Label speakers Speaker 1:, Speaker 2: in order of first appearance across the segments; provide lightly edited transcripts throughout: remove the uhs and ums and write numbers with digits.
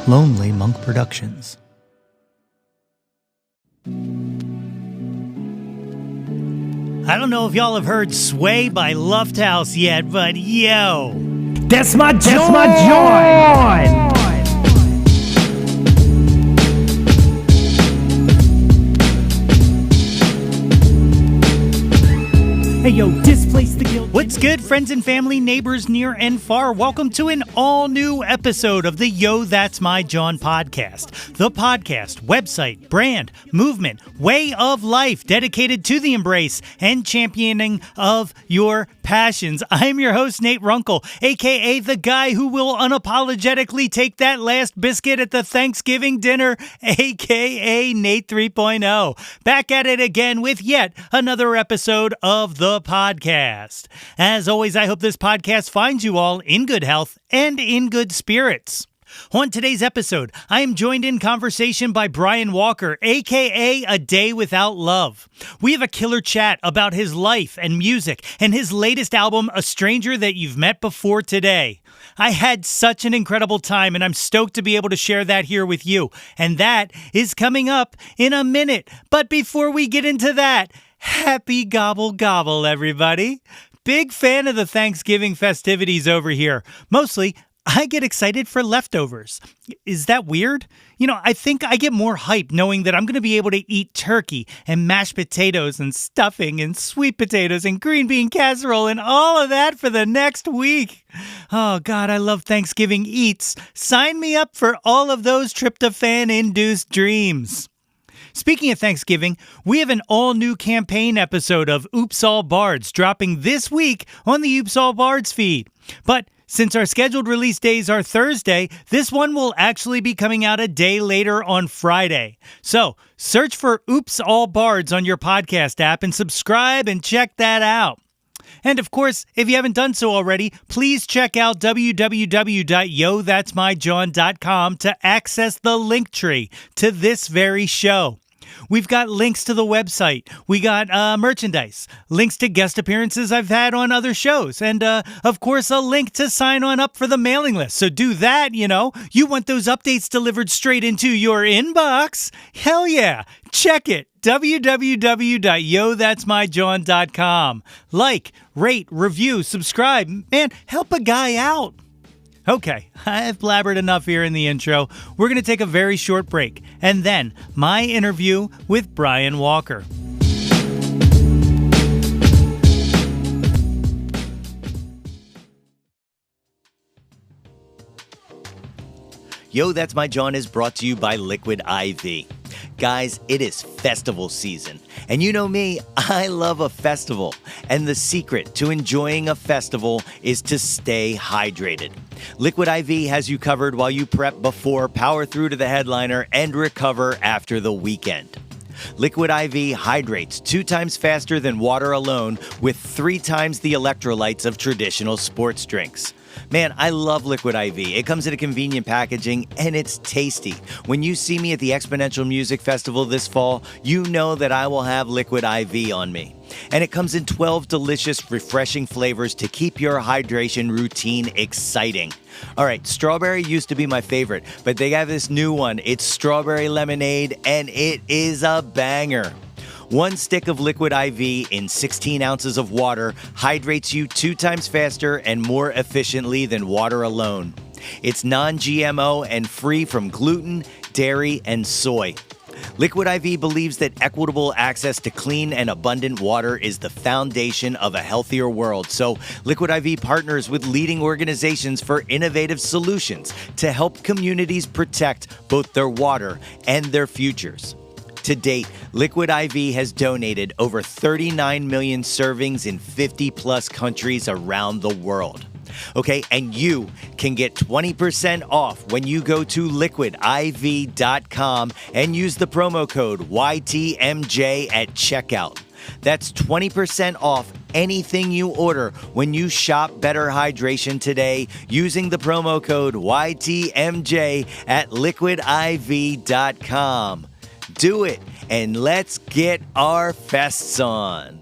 Speaker 1: Lonely Monk Productions. I don't know if y'all have heard Sway by Lofthouse yet, but yo,
Speaker 2: that's my Jawn! Hey yo, displace the guilt.
Speaker 1: What's good, friends and family, neighbors near and far? Welcome to an all-new episode of the Yo, That's My Jawn podcast. The podcast, website, brand, movement, way of life dedicated to the embrace and championing of your passions. I'm your host, Nate Runkle, a.k.a. the guy who will unapologetically take that last biscuit at the Thanksgiving dinner, a.k.a. Nate 3.0. Back at it again with yet another episode of the podcast. As always, I hope this podcast finds you all in good health and in good spirits. On today's episode, I am joined in conversation by Brian Walker, a.k.a. A Day Without Love. We have a killer chat about his life and music and his latest album, A Stranger That You've Met Before Today. I had such an incredible time, and I'm stoked to be able to share that here with you. And that is coming up in a minute. But before we get into that, happy gobble gobble, everybody. Big fan of the Thanksgiving festivities over here. Mostly, I get excited for leftovers. Is that weird? You know, I think I get more hype knowing that I'm going to be able to eat turkey and mashed potatoes and stuffing and sweet potatoes and green bean casserole and all of that for the next week. Oh, God, I love Thanksgiving eats. Sign me up for all of those tryptophan-induced dreams. Speaking of Thanksgiving, we have an all-new campaign episode of Oops All Bards dropping this week on the Oops All Bards feed. But since our scheduled release days are Thursday, this one will actually be coming out a day later on Friday. So search for Oops All Bards on your podcast app and subscribe and check that out. And of course, if you haven't done so already, please check out www.yothat'smyjawn.com to access the link tree to this very show. We've got links to the website. We got merchandise, links to guest appearances I've had on other shows, and of course, a link to sign on up for the mailing list. So do that, you know. You want those updates delivered straight into your inbox? Hell yeah. Check it. www.yothat'smyjawn.com. Like, rate, review, subscribe. Man, help a guy out. Okay, I've blabbered enough here in the intro. We're going to take a very short break, and then my interview with Brian Walker. Yo, That's My Jawn is brought to you by Liquid IV. Guys, it is festival season, and you know me, I love a festival, and the secret to enjoying a festival is to stay hydrated. Liquid IV has you covered while you prep before, power through to the headliner, and recover after the weekend. Liquid IV hydrates 2 times faster than water alone with 3 times the electrolytes of traditional sports drinks. Man, I love Liquid IV. It comes in a convenient packaging, and it's tasty. When you see me at the Exponential Music Festival this fall, you know that I will have Liquid IV on me. And it comes in 12 delicious, refreshing flavors to keep your hydration routine exciting. All right, strawberry used to be my favorite, but they have this new one. It's strawberry lemonade, and it is a banger. 1 stick of Liquid IV in 16 ounces of water hydrates you 2 times faster and more efficiently than water alone. It's non-GMO and free from gluten, dairy, and soy. Liquid IV believes that equitable access to clean and abundant water is the foundation of a healthier world. So Liquid IV partners with leading organizations for innovative solutions to help communities protect both their water and their futures. To date, Liquid IV has donated over 39 million servings in 50-plus countries around the world. Okay, and you can get 20% off when you go to liquidiv.com and use the promo code YTMJ at checkout. That's 20% off anything you order when you shop Better Hydration today using the promo code YTMJ at liquidiv.com. Do it, and let's get our fests on.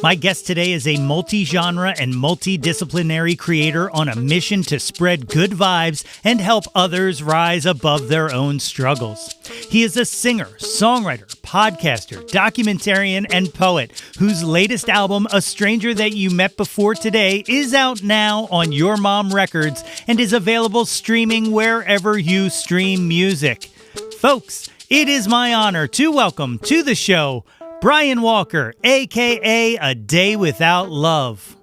Speaker 1: My guest today is a multi-genre and multidisciplinary creator on a mission to spread good vibes and help others rise above their own struggles. He is a singer, songwriter, podcaster, documentarian, and poet whose latest album, A Stranger That You Met Before Today, is out now on Your Mom Records and is available streaming wherever you stream music. Folks, it is my honor to welcome to the show Brian Walker, a.k.a. A Day Without Love.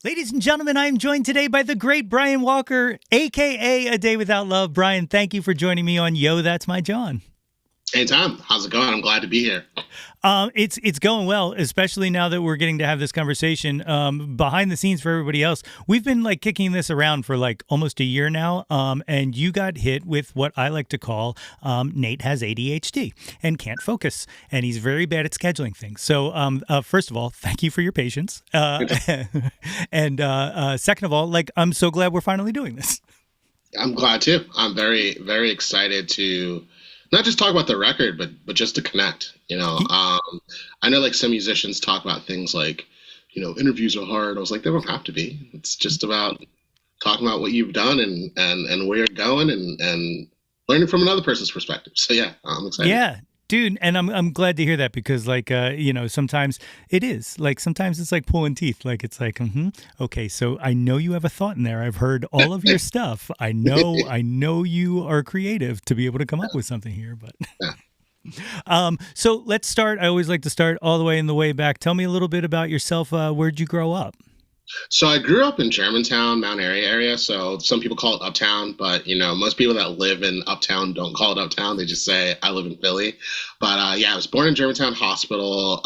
Speaker 1: Ladies and gentlemen, I am joined today by the great Brian Walker, a.k.a. A Day Without Love. Brian, thank you for joining me on Yo, That's My Jawn.
Speaker 3: Hey, Tom. How's it going? I'm glad to be here.
Speaker 1: It's going well, especially now that we're getting to have this conversation behind the scenes for everybody else. We've been kicking this around for almost a year now, and you got hit with what I like to call Nate has ADHD and can't focus, and he's very bad at scheduling things. So first of all, thank you for your patience, and second of all, I'm so glad we're finally doing this.
Speaker 3: I'm glad too. I'm very, very excited to not just talk about the record, but just to connect, I know some musicians talk about things interviews are hard. I was like, they don't have to be. It's just about talking about what you've done and where you're going and learning from another person's perspective. So yeah, I'm excited.
Speaker 1: Yeah. Dude, and I'm glad to hear that because sometimes it is sometimes it's like pulling teeth. Okay, so I know you have a thought in there. I've heard all of your stuff. I know you are creative to be able to come up with something here, but so let's start. I always like to start all the way in the way back. Tell me a little bit about yourself. Where'd you grow up?
Speaker 3: So I grew up in Germantown, Mount Airy area. So some people call it Uptown, but most people that live in Uptown don't call it Uptown. They just say I live in Philly. But I was born in Germantown Hospital.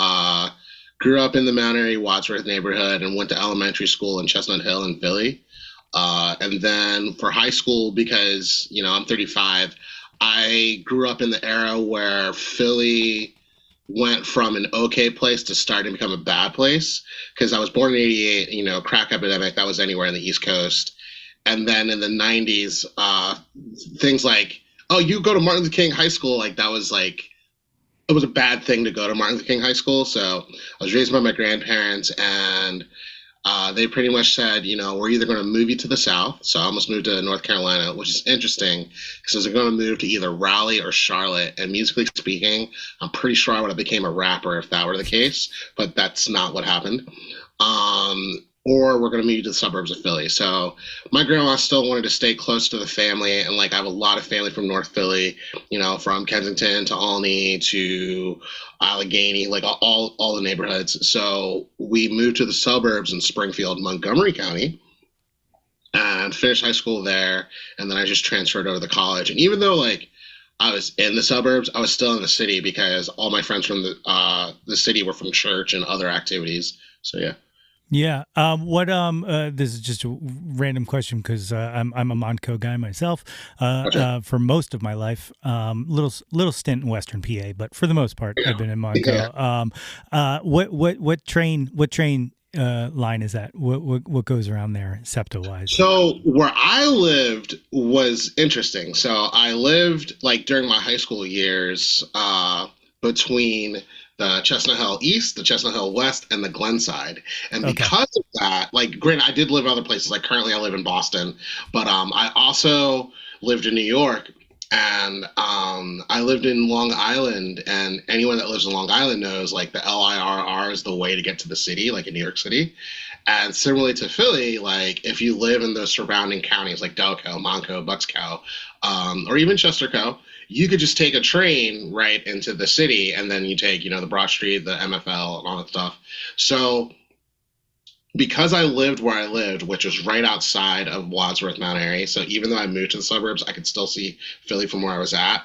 Speaker 3: Grew up in the Mount Airy Wadsworth neighborhood and went to elementary school in Chestnut Hill in Philly. And then for high school, because I'm 35, I grew up in the era where Philly went from an okay place to starting to become a bad place, because I was born in 88, crack epidemic, that was anywhere in the East Coast. And then in the 90s, things like, oh, you go to Martin Luther King High School, that was it was a bad thing to go to Martin Luther King High School. So I was raised by my grandparents, and they pretty much said, we're either going to move you to the South. So I almost moved to North Carolina, which is interesting because I was going to move to either Raleigh or Charlotte. And musically speaking, I'm pretty sure I would have became a rapper if that were the case, but that's not what happened. Or we're going to move you to the suburbs of Philly. So my grandma still wanted to stay close to the family. And I have a lot of family from North Philly, from Kensington to Olney to Allegheny, all the neighborhoods. So we moved to the suburbs in Springfield, Montgomery County, and finished high school there. And then I just transferred over to college. And even though I was in the suburbs, I was still in the city because all my friends from the city were from church and other activities. So yeah.
Speaker 1: Yeah. This is just a random question because I'm a Montco guy myself. For most of my life, little stint in Western PA, but for the most part, I've been in Montco. Yeah. What train line is that? What goes around there, SEPTA wise?
Speaker 3: So where I lived was interesting. So I lived during my high school years between the Chestnut Hill East, the Chestnut Hill West, and the Glenside. And because of that, granted, I did live other places. Currently I live in Boston, but I also lived in New York, and I lived in Long Island. And anyone that lives in Long Island knows the LIRR is the way to get to the city, in New York City. And similarly to Philly, if you live in those surrounding counties like Delco, Montco, Bucksco, or even Chesterco, you could just take a train right into the city, and then you take, the Broad Street, the MFL, and all that stuff. So because I lived where I lived, which was right outside of Wadsworth, Mount Airy, so even though I moved to the suburbs, I could still see Philly from where I was at.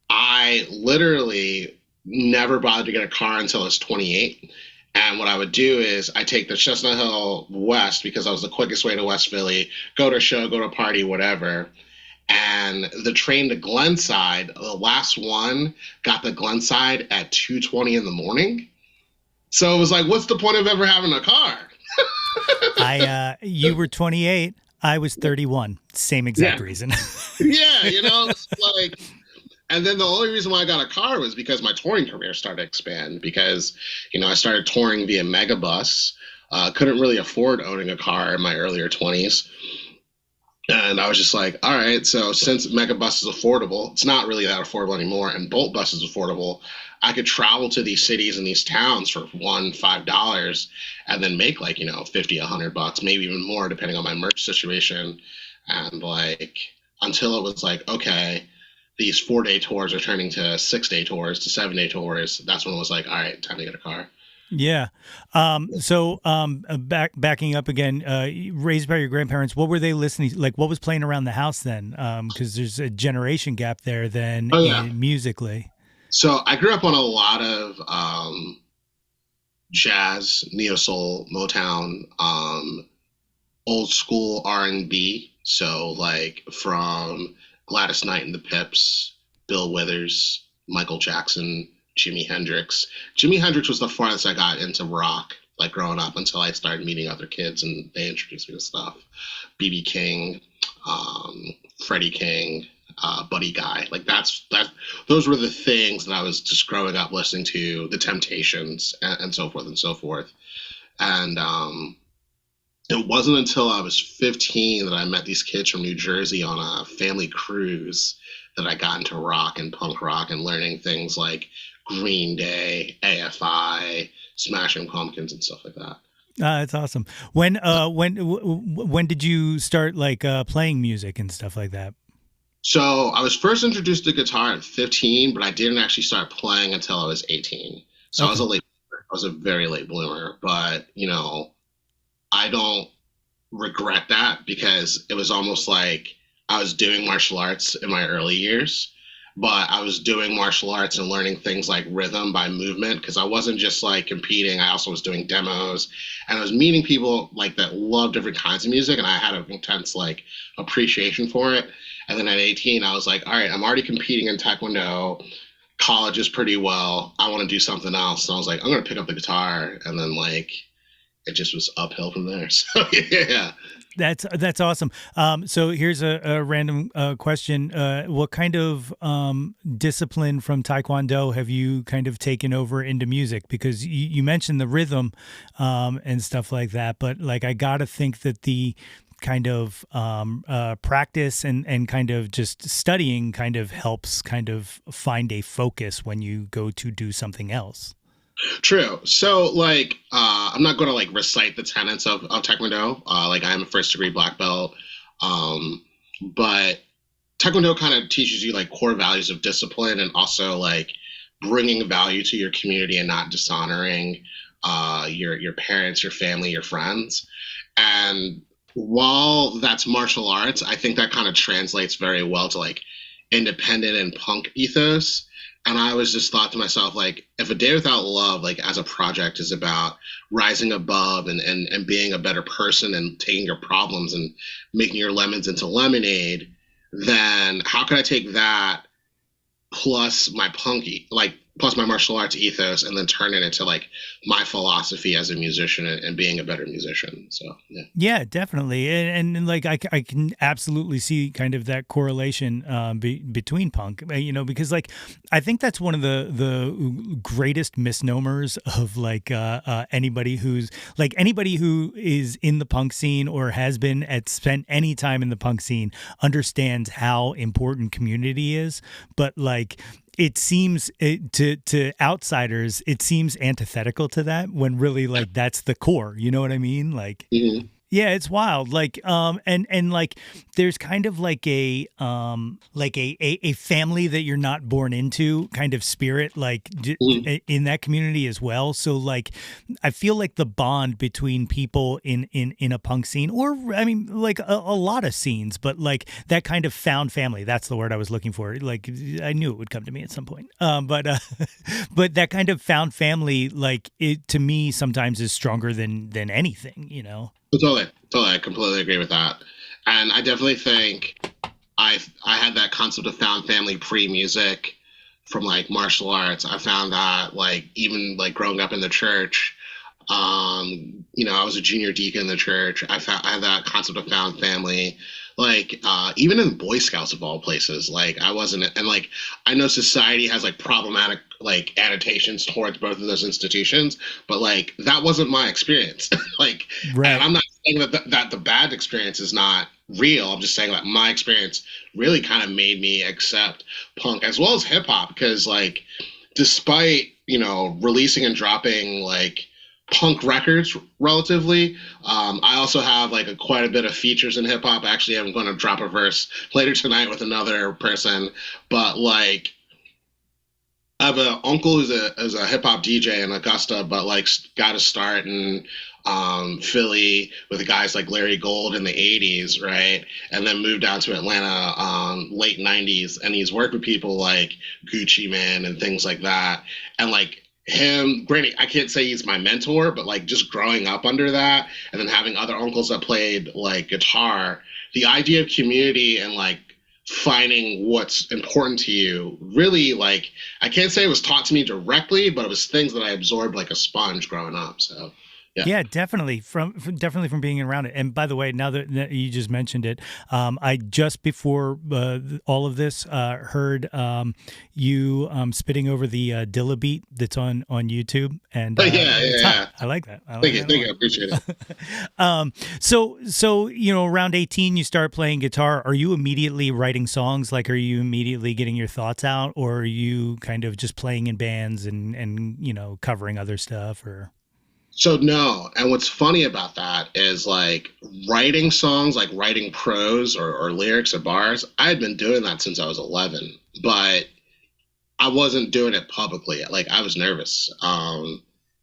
Speaker 3: I literally never bothered to get a car until I was 28. And what I would do is I take the Chestnut Hill West because that was the quickest way to West Philly, go to a show, go to a party, whatever. And the train to Glenside, the last one got the Glenside at 2:20 in the morning. So it was what's the point of ever having a car?
Speaker 1: You were 28. I was 31. Same exact reason.
Speaker 3: Yeah, it's And then the only reason why I got a car was because my touring career started to expand because, I started touring via Megabus. Couldn't really afford owning a car in my earlier 20s. And I was just like, all right, so since Megabus is affordable, it's not really that affordable anymore, and Bolt Bus is affordable, I could travel to these cities and these towns for $5 and then make like, 50, $100, maybe even more, depending on my merch situation. And like, until it was like, okay, these 4-day tours are turning to 6-day tours to 7-day tours. That's when it was like, all right, time to get a car.
Speaker 1: Yeah. Backing up again, raised by your grandparents, what were they listening? Like, what was playing around the house then? Because there's a generation gap there then musically.
Speaker 3: So I grew up on a lot of jazz, neo soul, Motown, old school R&B. So like from Gladys Knight and the Pips, Bill Withers, Michael Jackson, Jimi Hendrix. Jimi Hendrix was the farthest I got into rock, like growing up, until I started meeting other kids and they introduced me to stuff. B.B. King, Freddie King, Buddy Guy. Like those were the things that I was just growing up listening to, The Temptations and so forth and so forth. And it wasn't until I was 15 that I met these kids from New Jersey on a family cruise that I got into rock and punk rock and learning things like Green Day, AFI, Smashing Pumpkins, and stuff like that.
Speaker 1: That's awesome. When did you start like playing music and stuff like that?
Speaker 3: So I was first introduced to guitar at 15, but I didn't actually start playing until I was 18. So okay. I was a very late bloomer, but I don't regret that because it was almost like I was doing martial arts in my early years, but I was doing martial arts and learning things like rhythm by movement because I wasn't just like competing. I also was doing demos and I was meeting people like that love different kinds of music, and I had an intense like appreciation for it. And then at 18, I was like, all right, I'm already competing in Taekwondo. College is pretty well. I want to do something else. So I was like, I'm going to pick up the guitar. And then like, it just was uphill from there. So yeah.
Speaker 1: That's awesome. So here's a random question. What kind of discipline from Taekwondo have you kind of taken over into music? Because you mentioned the rhythm and stuff like that, but like I got to think that the kind of practice and kind of just studying kind of helps kind of find a focus when you go to do something else.
Speaker 3: True. So, like, I'm not going to like recite the tenets of Taekwondo. Like, I am a first degree black belt, but Taekwondo kind of teaches you like core values of discipline and also like bringing value to your community and not dishonoring your parents, your family, your friends. And while that's martial arts, I think that kind of translates very well to like independent and punk ethos. And I was just thought to myself, like, if A Day Without Love, like as a project, is about rising above and being a better person and taking your problems and making your lemons into lemonade, then how could I take that plus my plus my martial arts ethos and then turn it into like my philosophy as a musician and being a better musician. So yeah,
Speaker 1: definitely. And like I can absolutely see kind of that correlation between punk, because like I think that's one of the greatest misnomers of like anybody who is in the punk scene or has spent any time in the punk scene understands how important community is, but like it seems to outsiders, it seems antithetical to that when really like that's the core. You know what I mean? Like, mm-hmm. Yeah, it's wild. Like, and like, there's kind of like a family that you're not born into kind of spirit, like in that community as well. So like, I feel like the bond between people in a punk scene, or I mean, like a lot of scenes, but like that kind of found family. That's the word I was looking for. Like, I knew it would come to me at some point. But that kind of found family, like it to me sometimes is stronger than anything.
Speaker 3: Totally. I completely agree with that. And I definitely think I had that concept of found family pre-music from like martial arts. I found that like even like growing up in the church, I was a junior deacon in the church. I had that concept of found family. Like, even in Boy Scouts of all places, like I wasn't, and like I know society has like problematic like annotations towards both of those institutions, but like that wasn't my experience. Like,
Speaker 1: Right.
Speaker 3: and I'm not saying that the bad experience is not real. I'm just saying that my experience really kind of made me accept punk as well as hip hop because like, despite releasing and dropping like punk records relatively. I also have like quite a bit of features in hip hop. Actually, I'm going to drop a verse later tonight with another person, but like I have an uncle who's a hip hop DJ in Augusta, but like got to start in Philly with guys like Larry Gold in the '80s, right? And then moved down to Atlanta late '90s, and he's worked with people like Gucci Man and things like that, and like him, granted, I can't say he's my mentor, but like just growing up under that and then having other uncles that played like guitar, the idea of community and like finding what's important to you really like I can't say it was taught to me directly, but it was things that I absorbed like a sponge growing up. So
Speaker 1: yeah, definitely from being around it. And by the way, now that you just mentioned it, I just before all of this heard you spitting over the Dilla beat that's on YouTube, and
Speaker 3: yeah.
Speaker 1: I like that.
Speaker 3: Thank you, I appreciate it.
Speaker 1: So around 18, you start playing guitar. Are you immediately writing songs? Like, are you immediately getting your thoughts out, or are you kind of just playing in bands and covering other stuff, or?
Speaker 3: So no, and what's funny about that is like writing songs, like writing prose or lyrics or bars. I had been doing that since I was 11, but I wasn't doing it publicly. Like I was nervous. I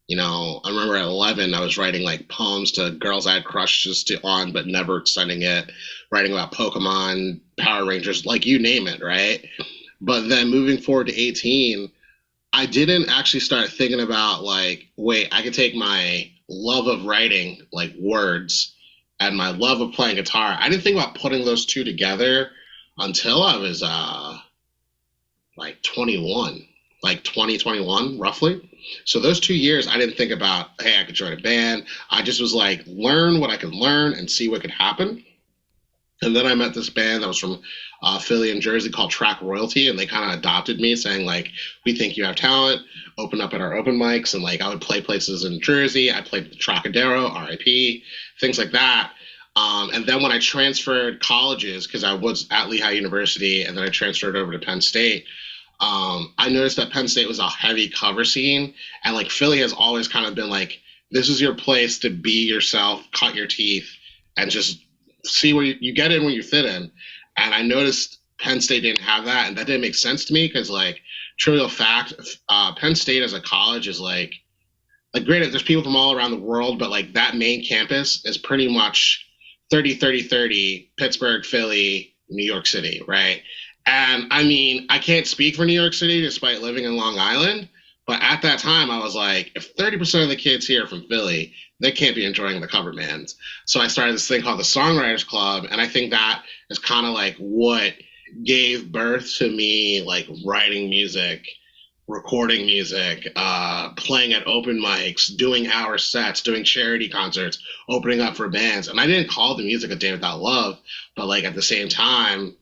Speaker 3: remember at 11, I was writing like poems to girls I had crushes on, but never sending it. Writing about Pokemon, Power Rangers, like you name it, right? But then moving forward to 18. I didn't actually start thinking about like, wait, I could take my love of writing, like words, and my love of playing guitar. I didn't think about putting those two together until I was like 21, like 2021, roughly. So those 2 years, I didn't think about, hey, I could join a band. I just was like, learn what I could learn and see what could happen. And then I met this band that was from Philly and Jersey called Track Royalty, and they kind of adopted me, saying like, "We think you have talent. Open up at our open mics." And like, I would play places in Jersey. I played the Trocadero, R.I.P., things like that. And then when I transferred colleges, because I was at Lehigh University, and then I transferred over to Penn State, I noticed that Penn State was a heavy cover scene, and like Philly has always kind of been like, this is your place to be yourself, cut your teeth, and just see where you get in when you fit in. And I noticed Penn State didn't have that, and that didn't make sense to me because, like, trivial fact, Penn State as a college is like granted, there's people from all around the world, but like that main campus is pretty much 30, Pittsburgh, Philly, New York City, right? And I mean, I can't speak for New York City despite living in Long Island, but at that time I was like, if 30% of the kids here are from Philly, they can't be enjoying the cover bands. So I started this thing called the Songwriters Club, and I think that is kind of like what gave birth to me like writing music, recording music, playing at open mics, doing hour sets, doing charity concerts, opening up for bands. And I didn't call the music A Day Without Love, but like at the same time,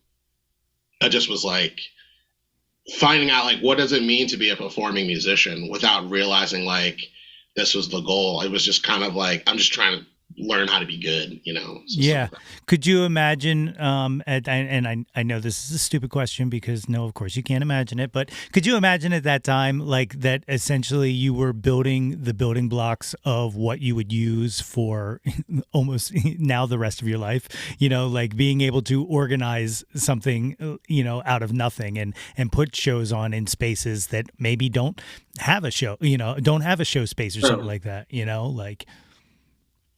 Speaker 3: I just was like finding out like what does it mean to be a performing musician without realizing like this was the goal. It was just kind of like, I'm just trying to learn how to be good, So
Speaker 1: yeah. Could you imagine, and I know this is a stupid question because no, of course you can't imagine it, but could you imagine at that time, like that essentially you were building the building blocks of what you would use for almost now the rest of your life, like being able to organize something, out of nothing and put shows on in spaces that maybe don't have a show, don't have a show space or something like that, like.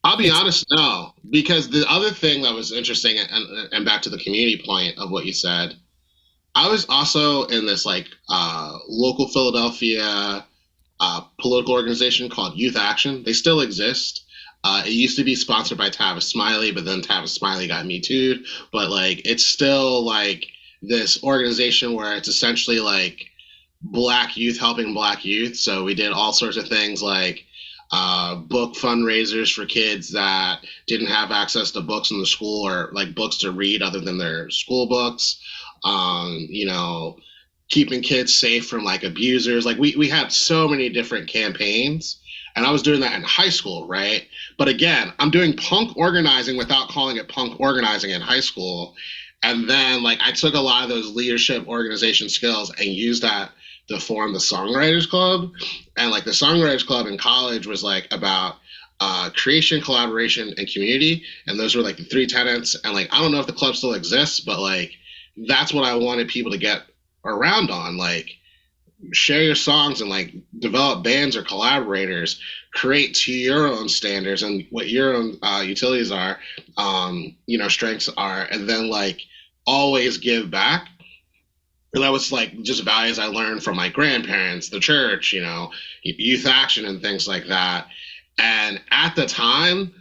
Speaker 3: I'll be honest, no, because the other thing that was interesting, and back to the community point of what you said, I was also in this like local Philadelphia political organization called Youth Action. They still exist. It used to be sponsored by Tavis Smiley, but then Tavis Smiley got Me Too'd. But like, it's still like this organization where it's essentially like Black youth helping Black youth. So we did all sorts of things like book fundraisers for kids that didn't have access to books in the school or like books to read other than their school books. You know, keeping kids safe from like abusers. Like we had so many different campaigns, and I was doing that in high school, right? But again, I'm doing punk organizing without calling it punk organizing in high school. And then like I took a lot of those leadership organization skills and used that to form the Songwriters Club. And like the Songwriters Club in college was like about creation, collaboration, and community. And those were like the three tenets. And like I don't know if the club still exists, but like that's what I wanted people to get around on. Like share your songs and like develop bands or collaborators, create to your own standards and what your own utilities are, you know, strengths are, and then like always give back. And that was like just values I learned from my grandparents, the church, you know, youth action and things like that. And at the time,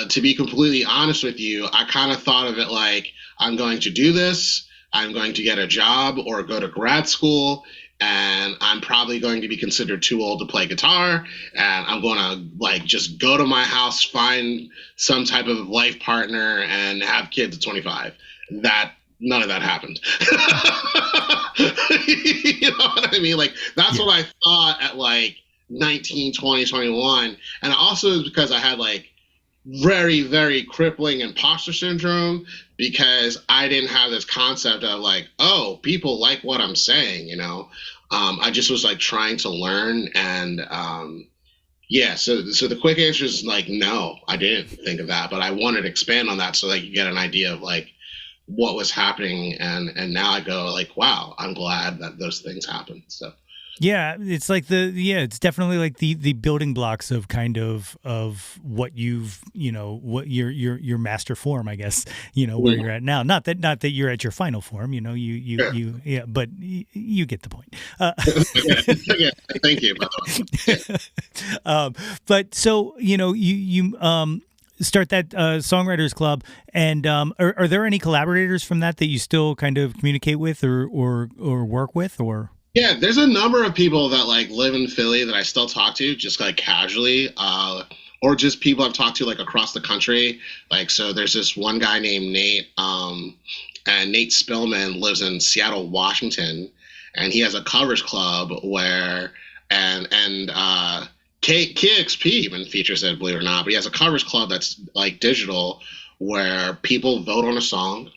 Speaker 3: to be completely honest with you, I kind of thought of it like I'm going to do this, I'm going to get a job or go to grad school, and I'm probably going to be considered too old to play guitar, and I'm going to like just go to my house, find some type of life partner, and have kids at 25. None of that happened. You know what I mean? Like that's what I thought at like 19, 20, 21. And also is because I had like very, very crippling imposter syndrome, because I didn't have this concept of like, oh, people like what I'm saying, you know. I just was like trying to learn, and so the quick answer is like no, I didn't think of that, but I wanted to expand on that so that you get an idea of like what was happening, and now I go like, wow, I'm glad that those things happened. So
Speaker 1: yeah, it's like it's definitely like the building blocks of kind of what you've, you know, what your master form, I guess, you know, where you're at now. Not that you're at your final form, you know, but you get the point.
Speaker 3: Yeah, thank you. By the way.
Speaker 1: But so, you know, you start that Songwriters Club, and are there any collaborators from that you still kind of communicate with or work with, or?
Speaker 3: Yeah, there's a number of people that like live in Philly that I still talk to just like casually, or just people I've talked to like across the country. Like, so there's this one guy named Nate, and Nate Spillman lives in Seattle, Washington, and he has a covers club where, and KXP even features it, believe it or not, but he has a covers club that's like digital, where people vote on a song,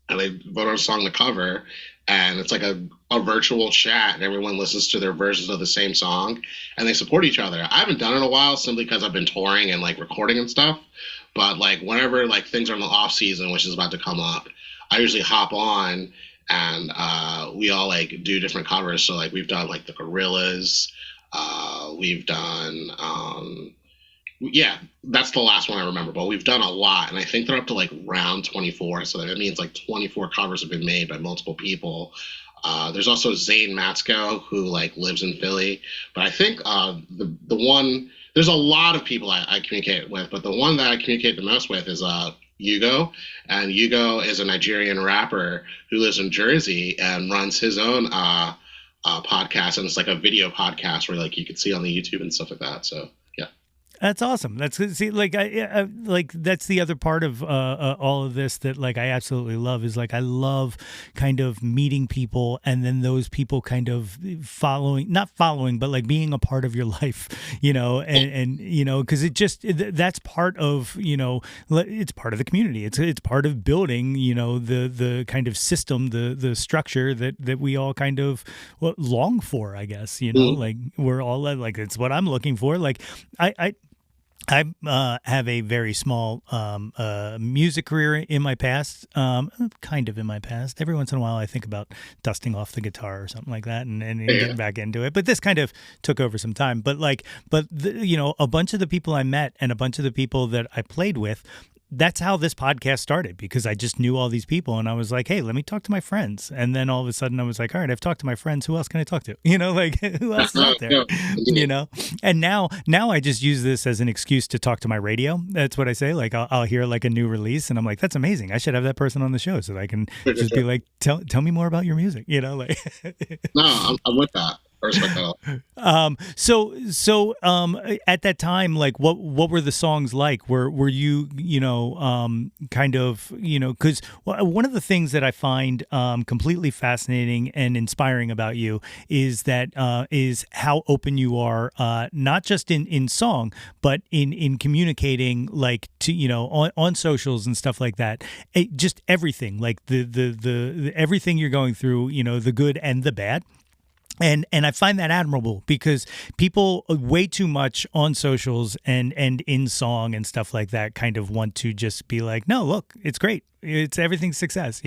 Speaker 3: and they vote on a song to cover, and it's like a virtual chat, and everyone listens to their versions of the same song, and they support each other. I haven't done it in a while simply because I've been touring and like recording and stuff, but like whenever like things are in the off season, which is about to come up, I usually hop on, and we all like do different covers. So like we've done like the Gorillaz, we've done that's the last one I remember, but we've done a lot, and I think they're up to like round 24, so that means like 24 covers have been made by multiple people. There's also Zane Matsko, who like lives in Philly, but I think the one, there's a lot of people I communicate with, but the one that I communicate the most with is Hugo, and Hugo is a Nigerian rapper who lives in Jersey and runs his own podcast, and it's like a video podcast where like you can see on the YouTube and stuff like that. So yeah.
Speaker 1: That's awesome. That's see, like I like that's the other part of all of this that like I absolutely love is like I love kind of meeting people, and then those people kind of not following, but like being a part of your life, you know, and you know, because that's part of, you know, it's part of the community. It's part of building, you know, the kind of system, the structure that we all kind of long for, I guess, you know, like we're all like, it's what I'm looking for. Like I have a very small music career in my past, kind of in my past. Every once in a while I think about dusting off the guitar or something like that and getting back into it. But this kind of took over some time. But you know, a bunch of the people I met and a bunch of the people that I played with, that's how this podcast started, because I just knew all these people and I was like, hey, let me talk to my friends. And then all of a sudden I was like, all right, I've talked to my friends. Who else can I talk to? You know, like who else is out there? You know? And now I just use this as an excuse to talk to my radio. That's what I say. Like I'll hear like a new release and I'm like, that's amazing. I should have that person on the show so that I can just be like, tell me more about your music, you know, like.
Speaker 3: No, I'm with that. I respect that a lot.
Speaker 1: At that time, like what were the songs like? Were you, kind of, because one of the things that I find completely fascinating and inspiring about you is that is how open you are, not just in song, but in communicating, like to, on socials and stuff like that. Just everything, like the everything you're going through, the good and the bad. And I find that admirable because people way too much on socials and in song and stuff like that kind of want to just be like, no, look, it's great. It's everything's success,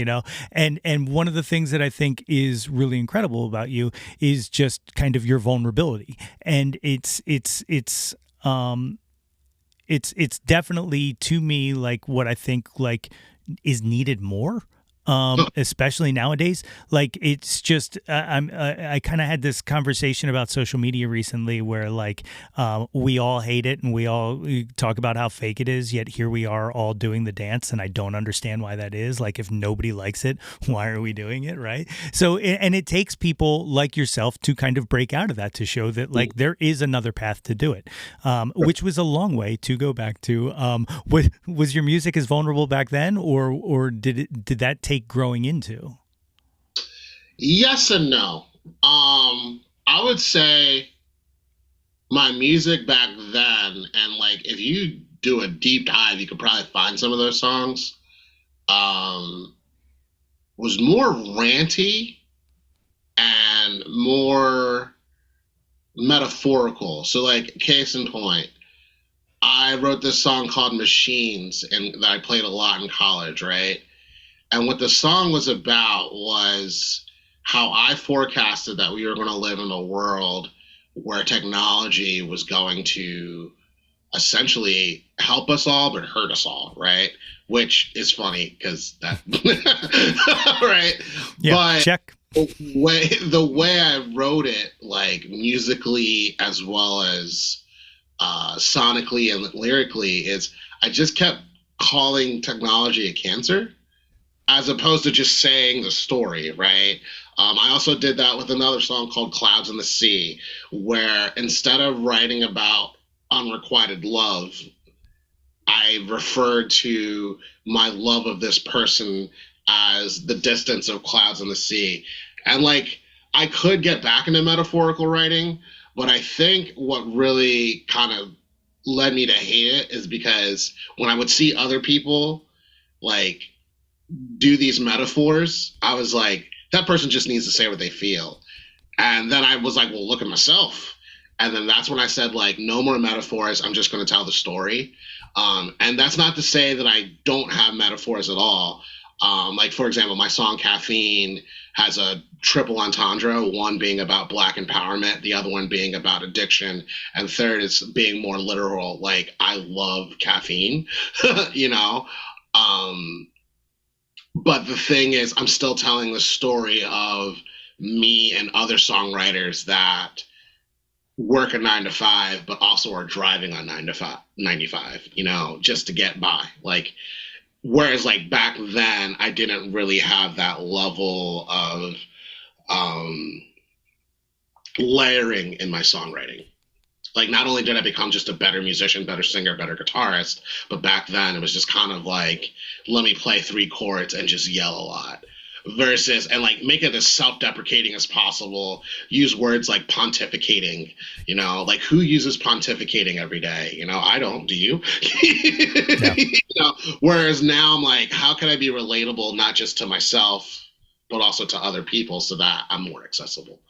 Speaker 1: And one of the things that I think is really incredible about you is just kind of your vulnerability. And it's definitely to me like what I think like is needed more. Especially nowadays, like it's just I kind of had this conversation about social media recently where like we all hate it and we all talk about how fake it is, yet here we are all doing the dance, and I don't understand why that is. Like if nobody likes it, why are we doing it, right? So and it takes people like yourself to kind of break out of that, to show that like there is another path to do it, which was a long way to go back to. Was your music as vulnerable back then, or did that take growing into?
Speaker 3: Yes and no. I would say my music back then, and like if you do a deep dive, you could probably find some of those songs, was more ranty and more metaphorical. So like case in point, I wrote this song called Machines and that I played a lot in college, right? And what the song was about was how I forecasted that we were going to live in a world where technology was going to essentially help us all but hurt us all, right? Which is funny because that, right?
Speaker 1: Yeah,
Speaker 3: but
Speaker 1: check.
Speaker 3: The way I wrote it, like musically as well as sonically and lyrically, is I just kept calling technology a cancer, as opposed to just saying the story, right? I also did that with another song called Clouds in the Sea, where instead of writing about unrequited love, I referred to my love of this person as the distance of clouds in the sea. And like, I could get back into metaphorical writing, but I think what really kind of led me to hate it is because when I would see other people like do these metaphors, I was like, that person just needs to say what they feel. And then I was like, well, look at myself. And then that's when I said, like, no more metaphors. I'm just going to tell the story. And that's not to say that I don't have metaphors at all. Like, for example, my song Caffeine has a triple entendre, one being about Black empowerment, the other one being about addiction, and third is being more literal, like, I love caffeine, you know? But the thing is, I'm still telling the story of me and other songwriters that work a 9 to 5, but also are driving on 95, you know, just to get by. Like, whereas like back then, I didn't really have that level of layering in my songwriting. Like, not only did I become just a better musician, better singer, better guitarist, but back then it was just kind of like, let me play 3 chords and just yell a lot. Versus, and like make it as self-deprecating as possible, use words like pontificating, you know, like who uses pontificating every day? You know, I don't, do you?
Speaker 1: Yeah.
Speaker 3: You know, whereas now I'm like, how can I be relatable, not just to myself, but also to other people so that I'm more accessible?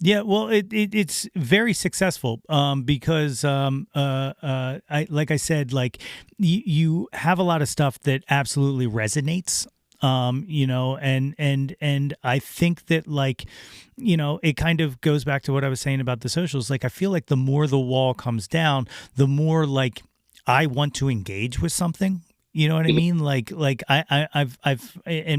Speaker 1: Yeah, well, it's very successful because I like I said, like you have a lot of stuff that absolutely resonates. You know, and I think that, like, you know, it kind of goes back to what I was saying about the socials. Like, I feel like the more the wall comes down, the more like I want to engage with something. You know what I mean?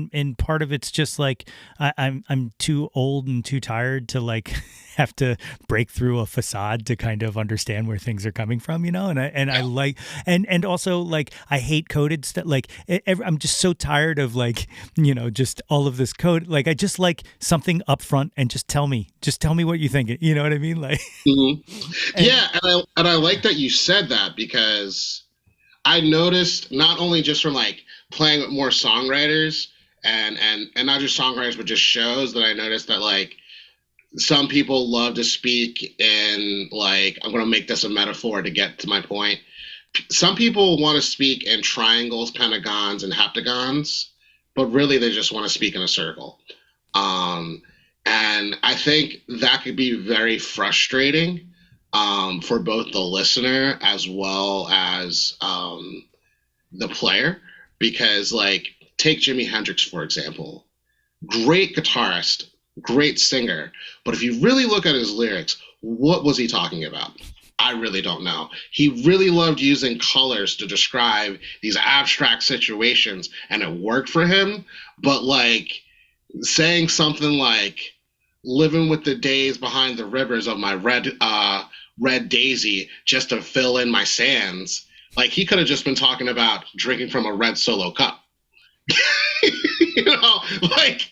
Speaker 1: And part of it's just like I'm too old and too tired to like have to break through a facade to kind of understand where things are coming from, you know. I like and also like I hate coded stuff. Like I'm just so tired of like, you know, just all of this code. Like I just like something up front and just tell me what you think. You know what I mean? Like,
Speaker 3: yeah, and I like that you said that, because I noticed, not only just from like playing with more songwriters and not just songwriters but just shows, that I noticed that like some people love to speak in, like, I'm going to make this a metaphor to get to my point. Some people want to speak in triangles, pentagons, and heptagons, but really they just want to speak in a circle. And I think that could be very frustrating for both the listener as well as the player, because like take Jimi Hendrix for example, great guitarist, great singer, but if you really look at his lyrics, what was he talking about? I really don't know. He really loved using colors to describe these abstract situations, and it worked for him. But like saying something like living with the days behind the rivers of my red daisy just to fill in my sands, like he could have just been talking about drinking from a red Solo cup. You know, like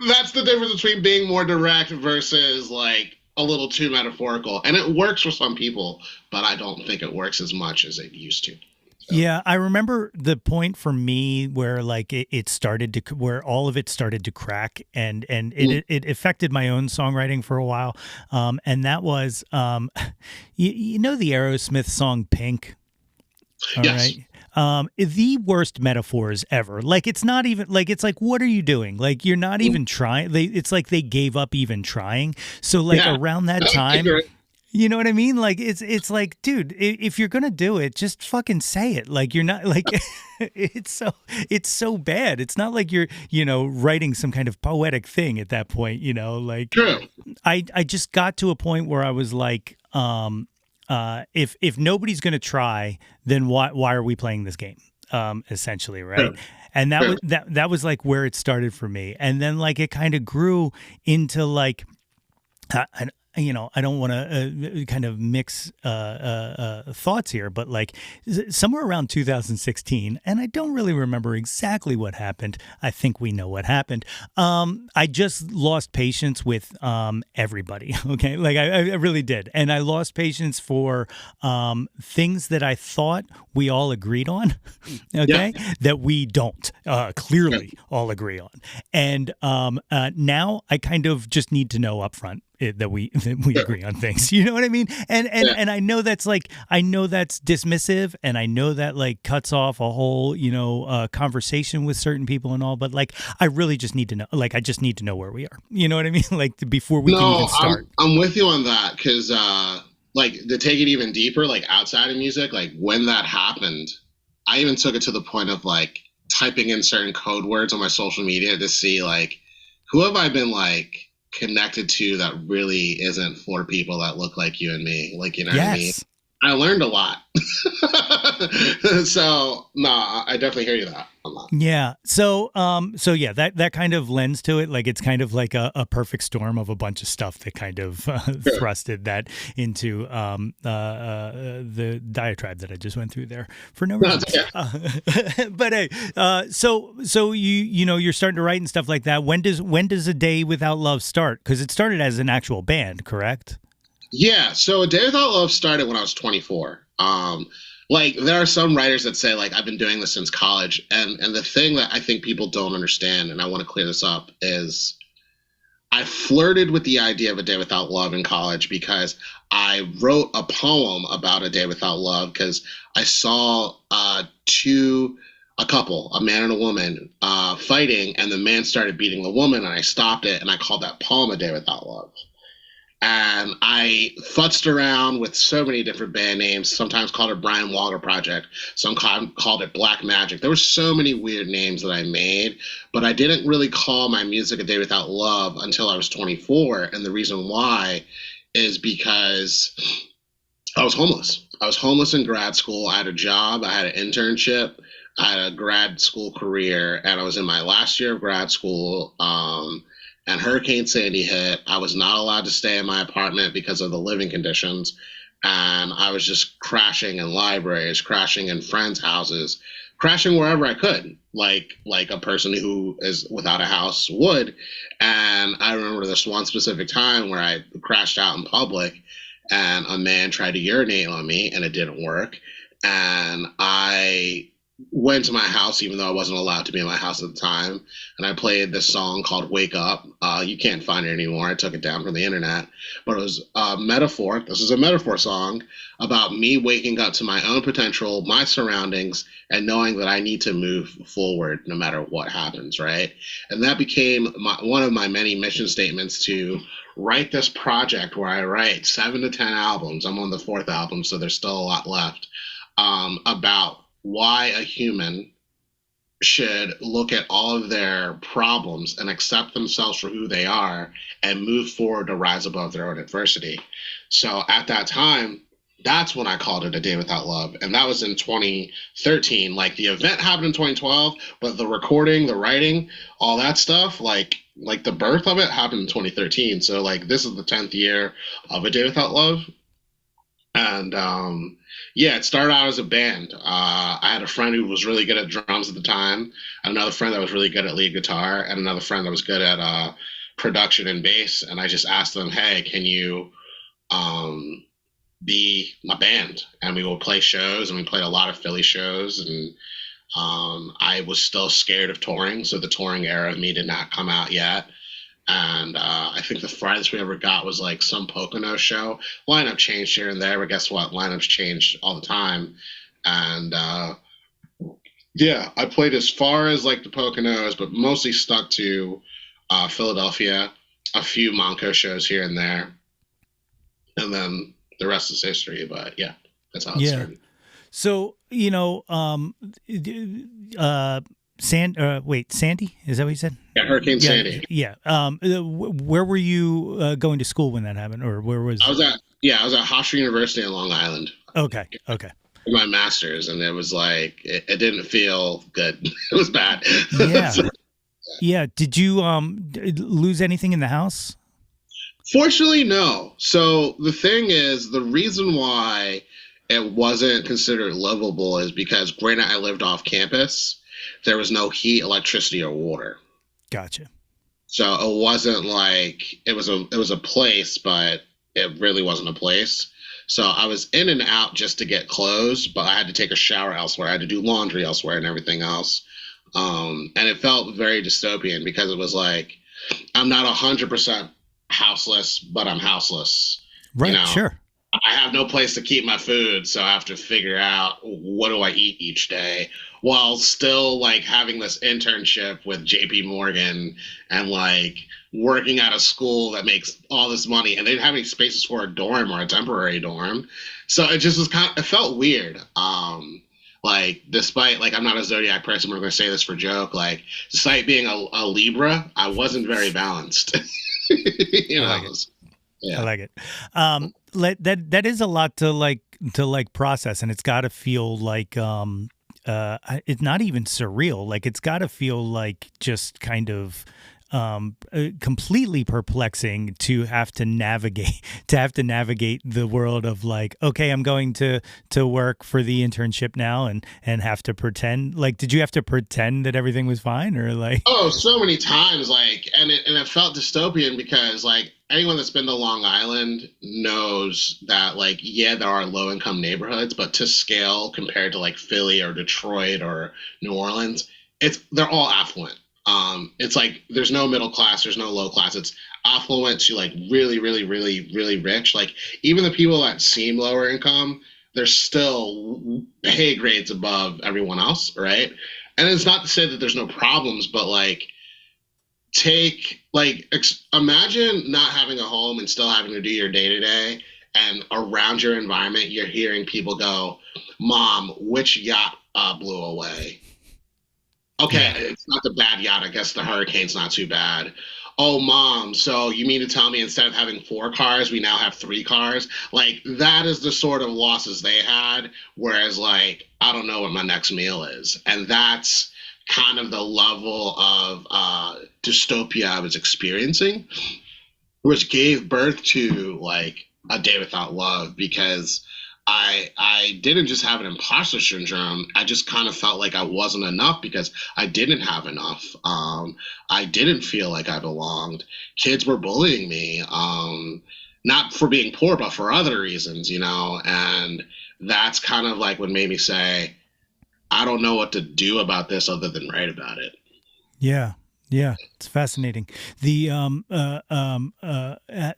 Speaker 3: that's the difference between being more direct versus like a little too metaphorical. And it works for some people, but I don't think it works as much as it used to. So.
Speaker 1: Yeah, I remember the point for me where like it started to, where all of it started to crack, and it affected my own songwriting for a while. And that was, you know, the Aerosmith song Pink. All
Speaker 3: yes.
Speaker 1: Right. The worst metaphors ever. Like, it's not even like, it's like, what are you doing? Like, you're not even trying. It's like they gave up even trying. So like around that time, you know what I mean? Like, it's like, dude, if you're going to do it, just fucking say it. Like, you're not like, it's so bad. It's not like you're, you know, writing some kind of poetic thing at that point, you know, like I just got to a point where I was like, if nobody's going to try, then why are we playing this game? Essentially, right? And that was like where it started for me. And then like it kind of grew into like, you know, I don't want to kind of mix thoughts here, but like somewhere around 2016, and I don't really remember exactly what happened. I think we know what happened. I just lost patience with everybody. Okay, like I really did, and I lost patience for things that I thought we all agreed on. Okay, that we don't clearly all agree on, and now I kind of just need to know upfront that we agree on things, you know what I mean? And I know that's like, I know that's dismissive, and I know that like cuts off a whole, you know, conversation with certain people and all, but like I really just need to know, like I just need to know where we are, you know what I mean? Like before we can even start.
Speaker 3: I'm with you on that, because like to take it even deeper, like outside of music, like when that happened, I even took it to the point of like typing in certain code words on my social media to see like who have I been like connected to that really isn't for people that look like you and me, like, you know what I mean? I learned a lot. So no, I definitely hear you that a lot.
Speaker 1: Yeah. So yeah, that kind of lends to it. Like it's kind of like a perfect storm of a bunch of stuff that kind of thrusted that into the diatribe that I just went through there for no reason. But hey, so you know, you're starting to write and stuff like that. When does A Day Without Love start? Because it started as an actual band, correct?
Speaker 3: Yeah, so A Day Without Love started when I was 24. Like there are some writers that say like I've been doing this since college, and the thing that I think people don't understand, and I want to clear this up, is I flirted with the idea of A Day Without Love in college because I wrote a poem about A Day Without Love, because I saw a couple, a man and a woman, fighting, and the man started beating the woman, and I stopped it, and I called that poem A Day Without Love. And I futzed around with so many different band names, sometimes called it Brian Walker Project, some called it Black Magic. There were so many weird names that I made, but I didn't really call my music A Day Without Love until I was 24. And the reason why is because I was homeless. I was homeless in grad school. I had a job. I had an internship. I had a grad school career, and I was in my last year of grad school. And Hurricane Sandy hit. I was not allowed to stay in my apartment because of the living conditions, and I was just crashing in libraries, crashing in friends' houses, crashing wherever I could, like a person who is without a house would. And I remember this one specific time where I crashed out in public, and a man tried to urinate on me, and it didn't work. And I went to my house, even though I wasn't allowed to be in my house at the time, and I played this song called "Wake Up." You can't find it anymore. I took it down from the internet, but it was a metaphor. This is a metaphor song about me waking up to my own potential, my surroundings, and knowing that I need to move forward no matter what happens, right? And that became one of my many mission statements to write this project where I write 7 to 10 albums. I'm on the 4th album, so there's still a lot left, about why a human should look at all of their problems and accept themselves for who they are and move forward to rise above their own adversity. So at that time, that's when I called it A Day Without Love. And that was in 2013. Like, the event happened in 2012, but the recording, the writing, all that stuff, like the birth of it happened in 2013. So like, this is the 10th year of A Day Without Love. And yeah, it started out as a band. I had a friend who was really good at drums at the time, another friend that was really good at lead guitar, and another friend that was good at production and bass. And I just asked them, hey, can you be my band? And we would play shows, and we played a lot of Philly shows. And I was still scared of touring, so the touring era of me did not come out yet. And I think the farthest we ever got was like some Pocono show. Lineup changed here and there, but guess what? Lineups change all the time. And yeah, I played as far as like the Poconos, but mostly stuck to Philadelphia, a few Monco shows here and there. And then the rest is history. But yeah, that's how it started.
Speaker 1: So, you know, Sandy? Is that what you said?
Speaker 3: Yeah, Hurricane Sandy.
Speaker 1: Yeah. Where were you going to school when that happened, or where was?
Speaker 3: I was at Hofstra University in Long Island.
Speaker 1: Okay.
Speaker 3: My master's, and it was like it didn't feel good. It was bad.
Speaker 1: Yeah. Yeah. Did you lose anything in the house?
Speaker 3: Fortunately, no. So the thing is, the reason why it wasn't considered livable is because granted I lived off campus. There was no heat, electricity, or water.
Speaker 1: Gotcha.
Speaker 3: So it wasn't like it was a place, but it really wasn't a place. So I was in and out just to get clothes, but I had to take a shower elsewhere. I had to do laundry elsewhere and everything else. And it felt very dystopian because it was like, I'm not 100% houseless, but I'm houseless.
Speaker 1: Right, you know? Sure.
Speaker 3: I have no place to keep my food, so I have to figure out what do I eat each day while still like having this internship with JP Morgan and like working at a school that makes all this money, and they didn't have any spaces for a dorm or a temporary dorm. So it just was it felt weird. Like, despite, like, I'm not a zodiac person, we're going to say this for joke, like, despite being a Libra, I wasn't very balanced. You know,
Speaker 1: I like it. That is a lot to process, and it's got to feel like it's not even surreal. Like, it's got to feel like just kind of completely perplexing to have to navigate the world of like, okay, I'm going to work for the internship now and have to pretend. Like, did you have to pretend that everything was fine, or like? Oh,
Speaker 3: so many times, like, and it felt dystopian because like anyone that's been to Long Island knows that like, yeah, there are low income neighborhoods, but to scale compared to like Philly or Detroit or New Orleans, they're all affluent. It's like there's no middle class, there's no low class. It's affluent to like really, really, really, really rich. Like even the people that seem lower income, they're still pay grades above everyone else, right? And it's not to say that there's no problems, but like imagine not having a home and still having to do your day to day, and around your environment, you're hearing people go, "Mom, which yacht blew away?" Okay, it's not the bad yacht. I guess the hurricane's not too bad. oh, mom, so you mean to tell me instead of having 4 cars, we now have 3 cars? Like, that is the sort of losses they had. Whereas, like, I don't know what my next meal is. And that's kind of the level of dystopia I was experiencing, which gave birth to, like, A Day Without Love, because I didn't just have an imposter syndrome. I just kind of felt like I wasn't enough because I didn't have enough. I didn't feel like I belonged. Kids were bullying me, not for being poor, but for other reasons, you know. And that's kind of like what made me say, I don't know what to do about this other than write about it.
Speaker 1: Yeah. Yeah, it's fascinating. The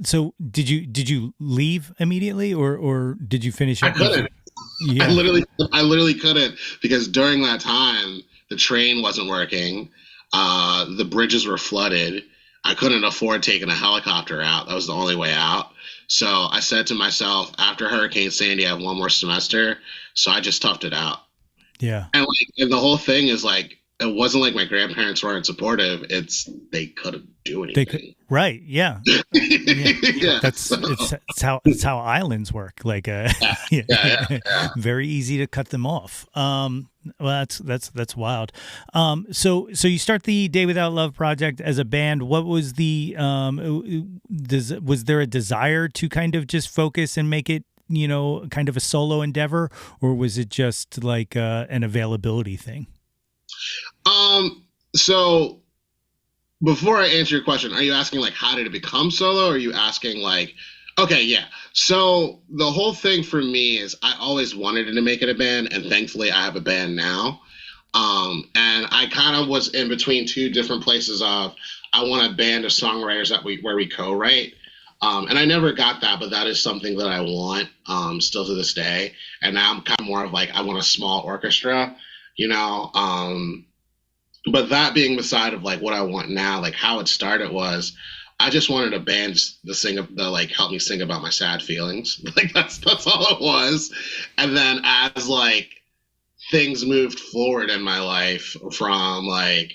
Speaker 1: so did you leave immediately, or did you finish
Speaker 3: I
Speaker 1: up?
Speaker 3: couldn't.
Speaker 1: Yeah.
Speaker 3: I literally couldn't, because during that time the train wasn't working, the bridges were flooded. I couldn't afford taking a helicopter out. That was the only way out. So I said to myself, after Hurricane Sandy, I have one more semester. So I just toughed it out.
Speaker 1: Yeah.
Speaker 3: And the whole thing is like, it wasn't like my grandparents weren't supportive. It's they couldn't do anything.
Speaker 1: They could, right? Yeah.
Speaker 3: Yeah.
Speaker 1: That's it's how islands work. Like,
Speaker 3: Yeah.
Speaker 1: very easy to cut them off. Well, that's wild. So you start the Day Without Love project as a band. What was the was there a desire to kind of just focus and make it, you know, kind of a solo endeavor, or was it just like an availability thing?
Speaker 3: So before I answer your question, are you asking like how did it become solo? Or are you asking like, okay, yeah. So the whole thing for me is I always wanted to make it a band, and thankfully I have a band now. And I kind of was in between 2 different places of, I want a band of songwriters where we co-write. And I never got that, but that is something that I want, still to this day. And now I'm kind of more of like, I want a small orchestra, you know. But that being beside of like what I want now, like how it started was, I just wanted a band to like help me sing about my sad feelings. Like that's all it was. And then as like things moved forward in my life, from like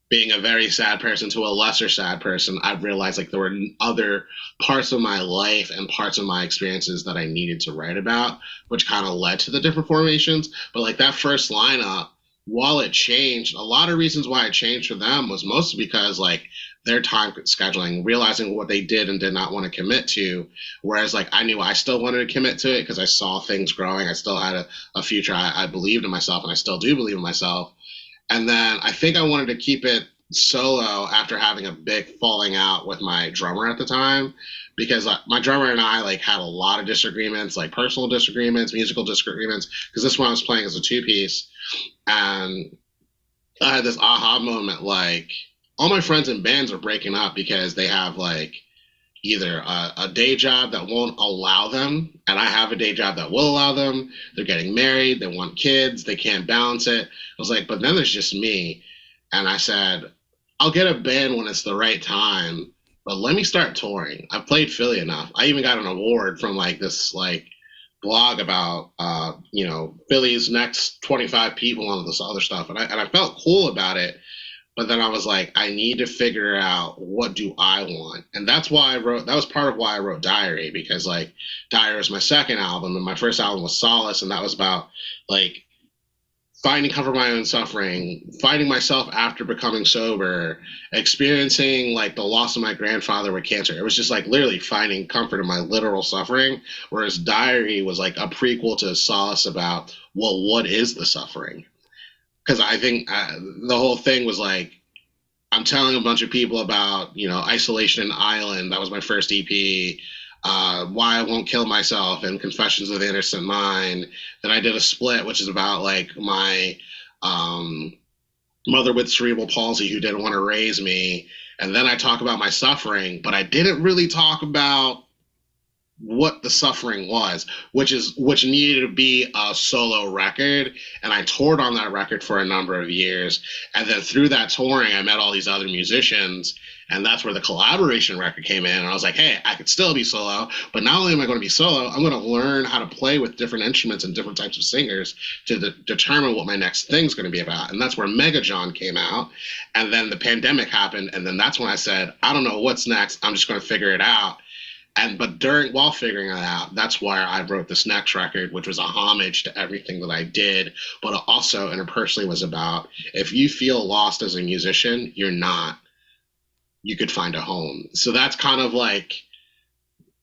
Speaker 3: being a very sad person to a lesser sad person, I realized like there were other parts of my life and parts of my experiences that I needed to write about, which kind of led to the different formations. But like that first lineup, while it changed, a lot of reasons why it changed for them was mostly because like their time scheduling, realizing what they did and did not want to commit to. Whereas like I knew I still wanted to commit to it because I saw things growing. I still had a future. I believed in myself, and I still do believe in myself. And then I think I wanted to keep it solo after having a big falling out with my drummer at the time, because my drummer and I like had a lot of disagreements, like personal disagreements, musical disagreements, because this one I was playing as a 2-piece. And I had this aha moment, like all my friends in bands are breaking up because they have like either a day job that won't allow them, and I have a day job that will allow them. They're getting married, they want kids, they can't balance it. I was like, but then there's just me. And I said, I'll get a band when it's the right time, but let me start touring. I've played Philly enough. I even got an award from like this like blog about you know, Philly's next 25 people and this other stuff, and I felt cool about it. But then I was like, I need to figure out what do I want, and that's why that was part of why I wrote Diary, because like Diary was my second album, and my first album was Solace, and that was about like finding comfort in my own suffering, finding myself after becoming sober, experiencing like the loss of my grandfather with cancer. It was just like literally finding comfort in my literal suffering. Whereas Diary was like a prequel to Solace about, well, what is the suffering? Because I think the whole thing was like, I'm telling a bunch of people about, you know, Isolation and Island. That was my first EP. Why I Won't Kill Myself and Confessions of the Innocent Mind. Then I did a split, which is about like my mother with cerebral palsy who didn't want to raise me. And then I talk about my suffering, but I didn't really talk about what the suffering was, which needed to be a solo record. And I toured on that record for a number of years. And then through that touring, I met all these other musicians. And that's where the collaboration record came in. And I was like, hey, I could still be solo, but not only am I going to be solo, I'm going to learn how to play with different instruments and different types of singers to determine what my next thing's going to be about. And that's where Mega Jawn came out. And then the pandemic happened. And then that's when I said, I don't know what's next. I'm just going to figure it out. But while figuring it out, that's why I wrote this next record, which was a homage to everything that I did, but also interpersonally was about, if you feel lost as a musician, you're not. You could find a home. So that's kind of like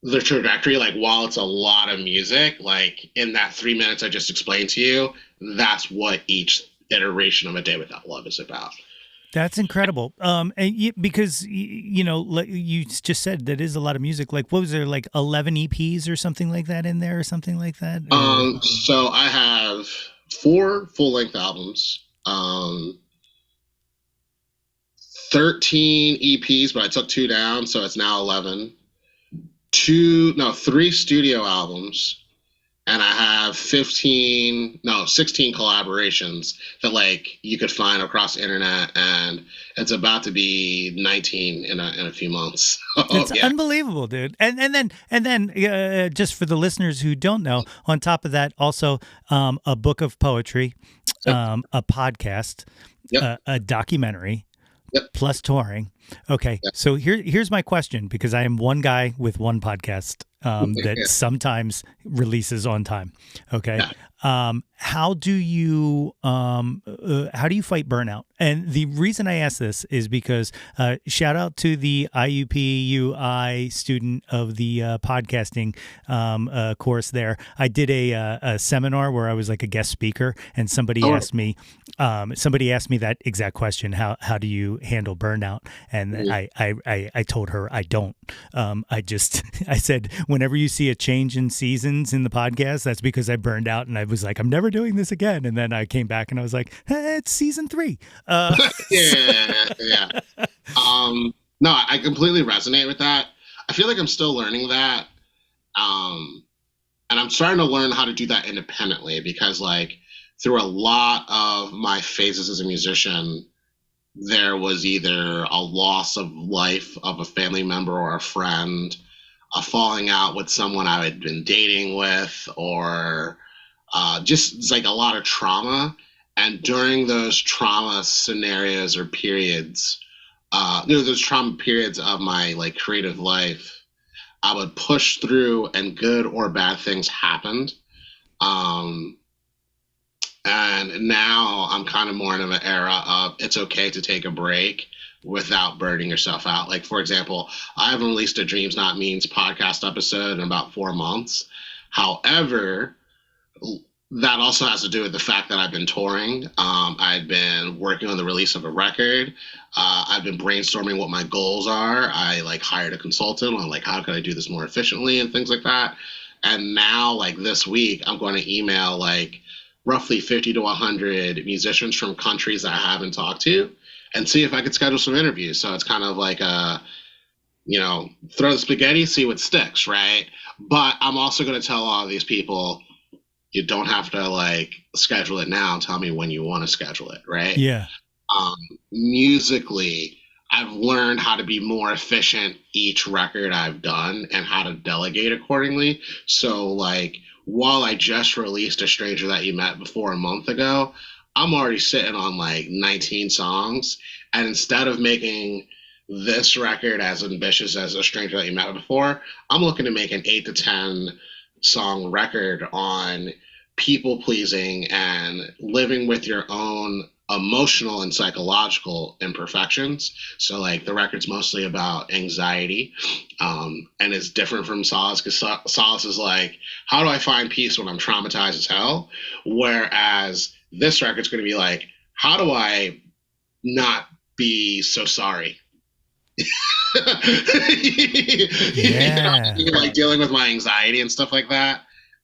Speaker 3: the trajectory. Like, while it's a lot of music, like in that 3 minutes I just explained to you, that's what each iteration of A Day Without Love is about.
Speaker 1: That's incredible. Because you know, like you just said, that is a lot of music. Like, what was there, like 11 EPs or something like that in there, or something like that?
Speaker 3: So I have 4 full-length albums, 13 EPs, but I took 2 down, so it's now 11. 3 studio albums, and I have 16 collaborations that like you could find across the internet, and it's about to be 19 in a few months.
Speaker 1: It's unbelievable, dude. And then just for the listeners who don't know, on top of that, also a book of poetry, a podcast, a documentary, plus touring. Okay, so here's my question, because I am one guy with one podcast that sometimes releases on time. Okay, how do you fight burnout? And the reason I ask this is because shout out to the IUP-UI student of the podcasting course there. I did a seminar where I was like a guest speaker, and somebody asked me that exact question: how do you handle burnout? And I told her I don't. I said, whenever you see a change in seasons in the podcast, that's because I burned out, and I was like, I'm never doing this again. And then I came back and I was like, it's season 3.
Speaker 3: Yeah. No, I completely resonate with that. I feel like I'm still learning that. And I'm starting to learn how to do that independently, because like through a lot of my phases as a musician, there was either a loss of life of a family member or a friend, a falling out with someone I had been dating with, or just like a lot of trauma. And during those trauma scenarios or periods, those trauma periods of my like creative life, I would push through, and good or bad things happened. And now I'm kind of more in an era of it's okay to take a break without burning yourself out. Like, for example, I haven't released a Dreams Not Means podcast episode in about 4 months. However, that also has to do with the fact that I've been touring. I've been working on the release of a record. I've been brainstorming what my goals are. I like hired a consultant on like, how can I do this more efficiently and things like that. And now, like this week, I'm going to email like roughly 50 to 100 musicians from countries that I haven't talked to, and see if I could schedule some interviews. So it's kind of like throw the spaghetti, see what sticks, right? But I'm also going to tell all of these people, you don't have to like schedule it now. Tell me when you want to schedule it, right?
Speaker 1: Yeah.
Speaker 3: Musically, I've learned how to be more efficient each record I've done, and how to delegate accordingly. So like, while I just released A Stranger That You Met Before a month ago, I'm already sitting on like 19 songs. And instead of making this record as ambitious as A Stranger That You Met Before, I'm looking to make an 8 to 10 song record on people pleasing and living with your own emotional and psychological imperfections. So like the record's mostly about anxiety, and it's different from Solace, because Solace is like, how do I find peace when I'm traumatized as hell? Whereas this record's going to be like, how do I not be so sorry?
Speaker 1: Yeah.
Speaker 3: Like dealing with my anxiety and stuff like that.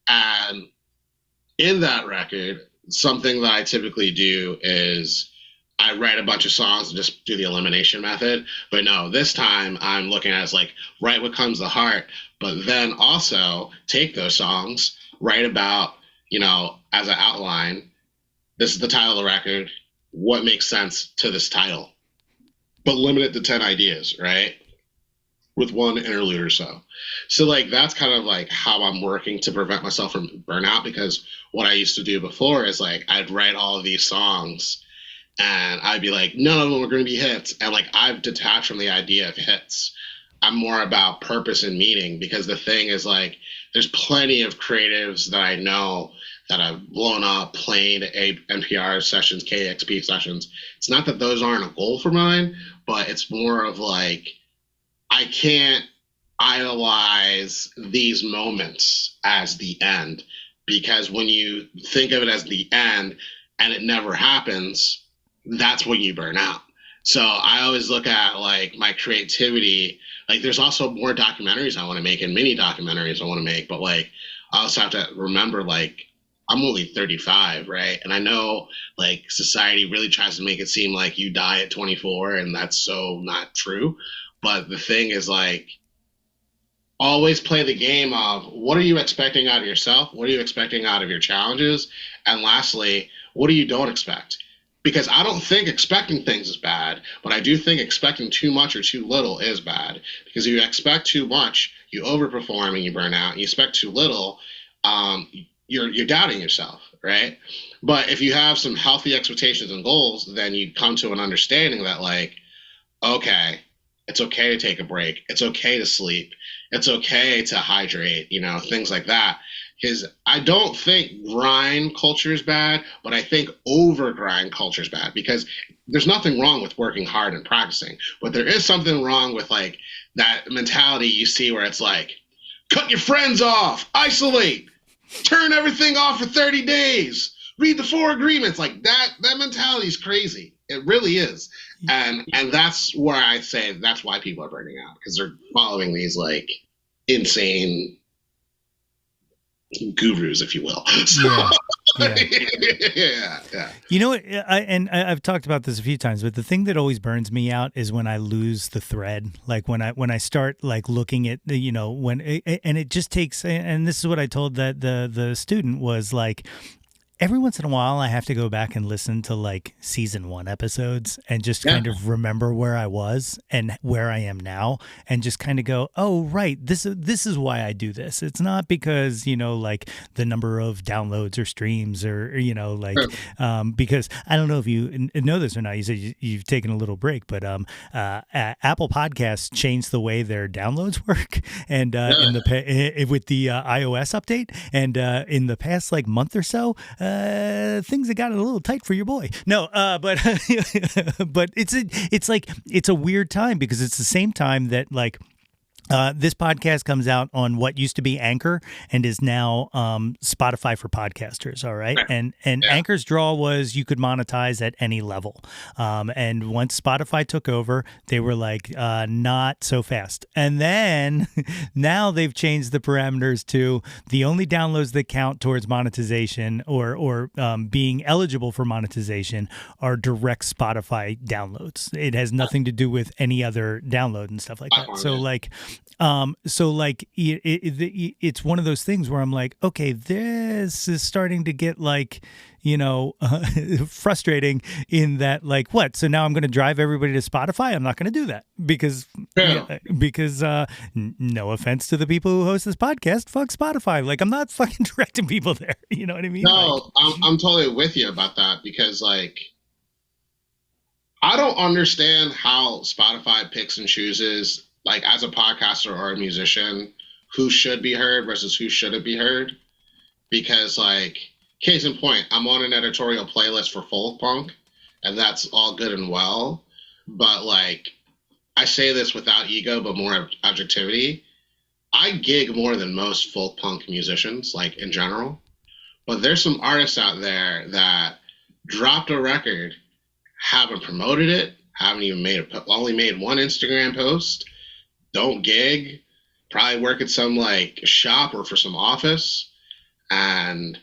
Speaker 3: And in that record, something that I typically do is I write a bunch of songs and just do the elimination method. But no, this time I'm looking at it as like write what comes to heart, but then also take those songs, write about, as an outline, this is the title of the record, what makes sense to this title, but limit it to 10 ideas, right? With one interlude or so. So like that's kind of like how I'm working to prevent myself from burnout, because what I used to do before is like I'd write all of these songs and I'd be like, none of them are going to be hits. And like I've detached from the idea of hits. I'm more about purpose and meaning, because the thing is like there's plenty of creatives that I know that have blown up playing NPR sessions, KXP sessions. It's not that those aren't a goal for mine, but it's more of like I can't idolize these moments as the end, because when you think of it as the end and it never happens, that's when you burn out. So I always look at like my creativity. Like there's also more documentaries I want to make and mini documentaries I want to make, but like I also have to remember like I'm only 35, right? And I know like society really tries to make it seem like you die at 24, and that's so not true. But the thing is like always play the game of what are you expecting out of yourself? What are you expecting out of your challenges? And lastly, what do you don't expect? Because I don't think expecting things is bad, but I do think expecting too much or too little is bad. Because if you expect too much, you overperform and you burn out. And you expect too little, you're doubting yourself, right? But if you have some healthy expectations and goals, then you come to an understanding that like, okay, it's okay to take a break. It's okay to sleep. It's okay to hydrate, things like that. Because I don't think grind culture is bad, but I think over grind culture is bad, because there's nothing wrong with working hard and practicing, but there is something wrong with like that mentality you see where it's like, cut your friends off, isolate, turn everything off for 30 days, read the 4 agreements. Like that mentality is crazy. It really is. And that's where I say that's why people are burning out, because they're following these like insane gurus, if you will. So, yeah.
Speaker 1: You know what? I've talked about this a few times, but the thing that always burns me out is when I lose the thread. Like when I start like looking at and it just takes. And this is what I told the student was like, every once in a while, I have to go back and listen to like season 1 episodes and just kind of remember where I was and where I am now, and just kind of go, oh, right, this is why I do this. It's not because, like the number of downloads or streams or because I don't know if you know this or not. You said you've taken a little break, but Apple Podcasts changed the way their downloads work, and with the iOS update, and in the past like month or so, things have gotten a little tight for your boy. No, but but it's a weird time, because it's the same time that like this podcast comes out on what used to be Anchor and is now Spotify for podcasters. All right. And Anchor's draw was you could monetize at any level. And once Spotify took over, they were like, not so fast. And then now they've changed the parameters to the only downloads that count towards monetization or being eligible for monetization are direct Spotify downloads. It has nothing to do with any other download and stuff like that. It's one of those things where I'm like, okay, this is starting to get like, frustrating in that like, what? So now I'm going to drive everybody to Spotify. I'm not going to do that because no offense to the people who host this podcast, fuck Spotify. Like I'm not fucking directing people there. You know what I mean?
Speaker 3: No, I'm totally with you about that, because like, I don't understand how Spotify picks and chooses, like as a podcaster or a musician, who should be heard versus who shouldn't be heard. Because like, case in point, I'm on an editorial playlist for folk punk, and that's all good and well. But like, I say this without ego, but more objectivity. I gig more than most folk punk musicians, like in general. But there's some artists out there that dropped a record, haven't promoted it, haven't even only made one Instagram post, don't gig, probably work at some like shop or for some office, and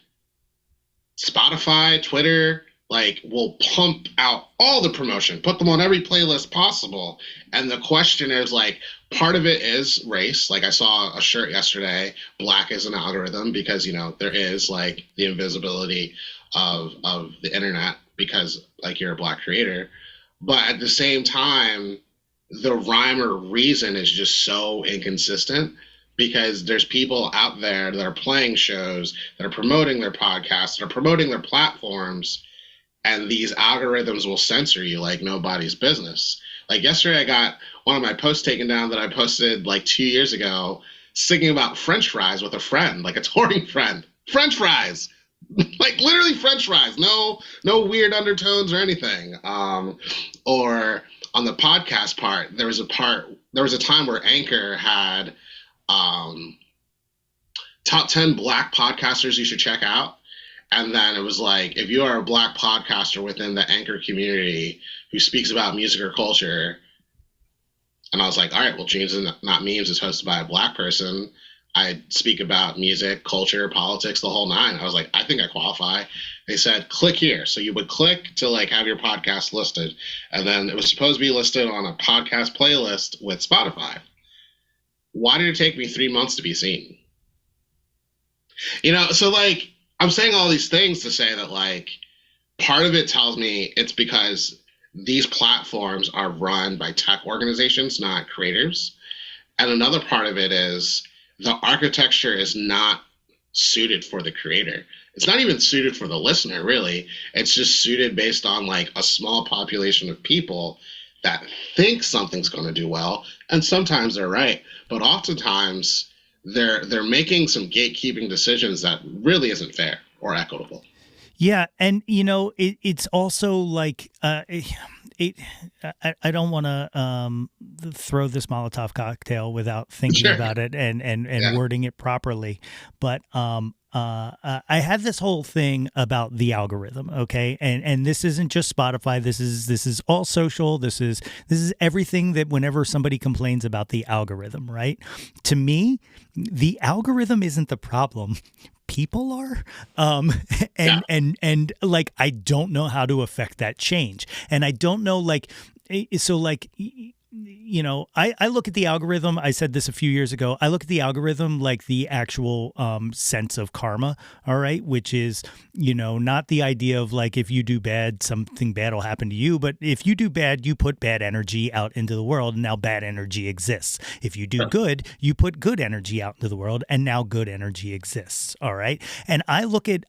Speaker 3: Spotify, Twitter, like will pump out all the promotion, put them on every playlist possible. And the question is like, part of it is race. Like I saw a shirt yesterday, black is an algorithm, because there is like the invisibility of the internet because like you're a black creator. But at the same time, the rhyme or reason is just so inconsistent, because there's people out there that are playing shows, that are promoting their podcasts, that are promoting their platforms, and these algorithms will censor you like nobody's business. Like yesterday, I got one of my posts taken down that I posted like 2 years ago, singing about French fries with a friend, like a touring friend. French fries, like literally French fries. No weird undertones or anything. Or on the podcast part, there was a time where Anchor had top 10 black podcasters you should check out. And then it was like, if you are a black podcaster within the Anchor community who speaks about music or culture, and I was like, all right, well, Jeans and Not Memes is hosted by a black person. I speak about music, culture, politics, the whole nine. I was like, I think I qualify. They said, click here. So you would click to like have your podcast listed. And then it was supposed to be listed on a podcast playlist with Spotify. Why did it take me 3 months to be seen? So like, I'm saying all these things to say that like, part of it tells me it's because these platforms are run by tech organizations, not creators. And another part of it is the architecture is not suited for the creator. It's not even suited for the listener, really. It's just suited based on like a small population of people that think something's going to do well. And sometimes they're right. But oftentimes they're making some gatekeeping decisions that really isn't fair or equitable.
Speaker 1: Yeah, and it's also like I don't want to throw this Molotov cocktail without thinking about it and wording it properly, but I had this whole thing about the algorithm, okay, and this isn't just Spotify. This is all social. This is everything that whenever somebody complains about the algorithm, right? To me, the algorithm isn't the problem. People are, and like, I don't know how to affect that change. And I don't know, like, so like, I look at the algorithm. I said this a few years ago. I look at the algorithm like the actual sense of karma. All right. Which is, not the idea of like, if you do bad, something bad will happen to you. But if you do bad, you put bad energy out into the world, and now bad energy exists. If you do good, you put good energy out into the world, and now good energy exists. All right. And I look at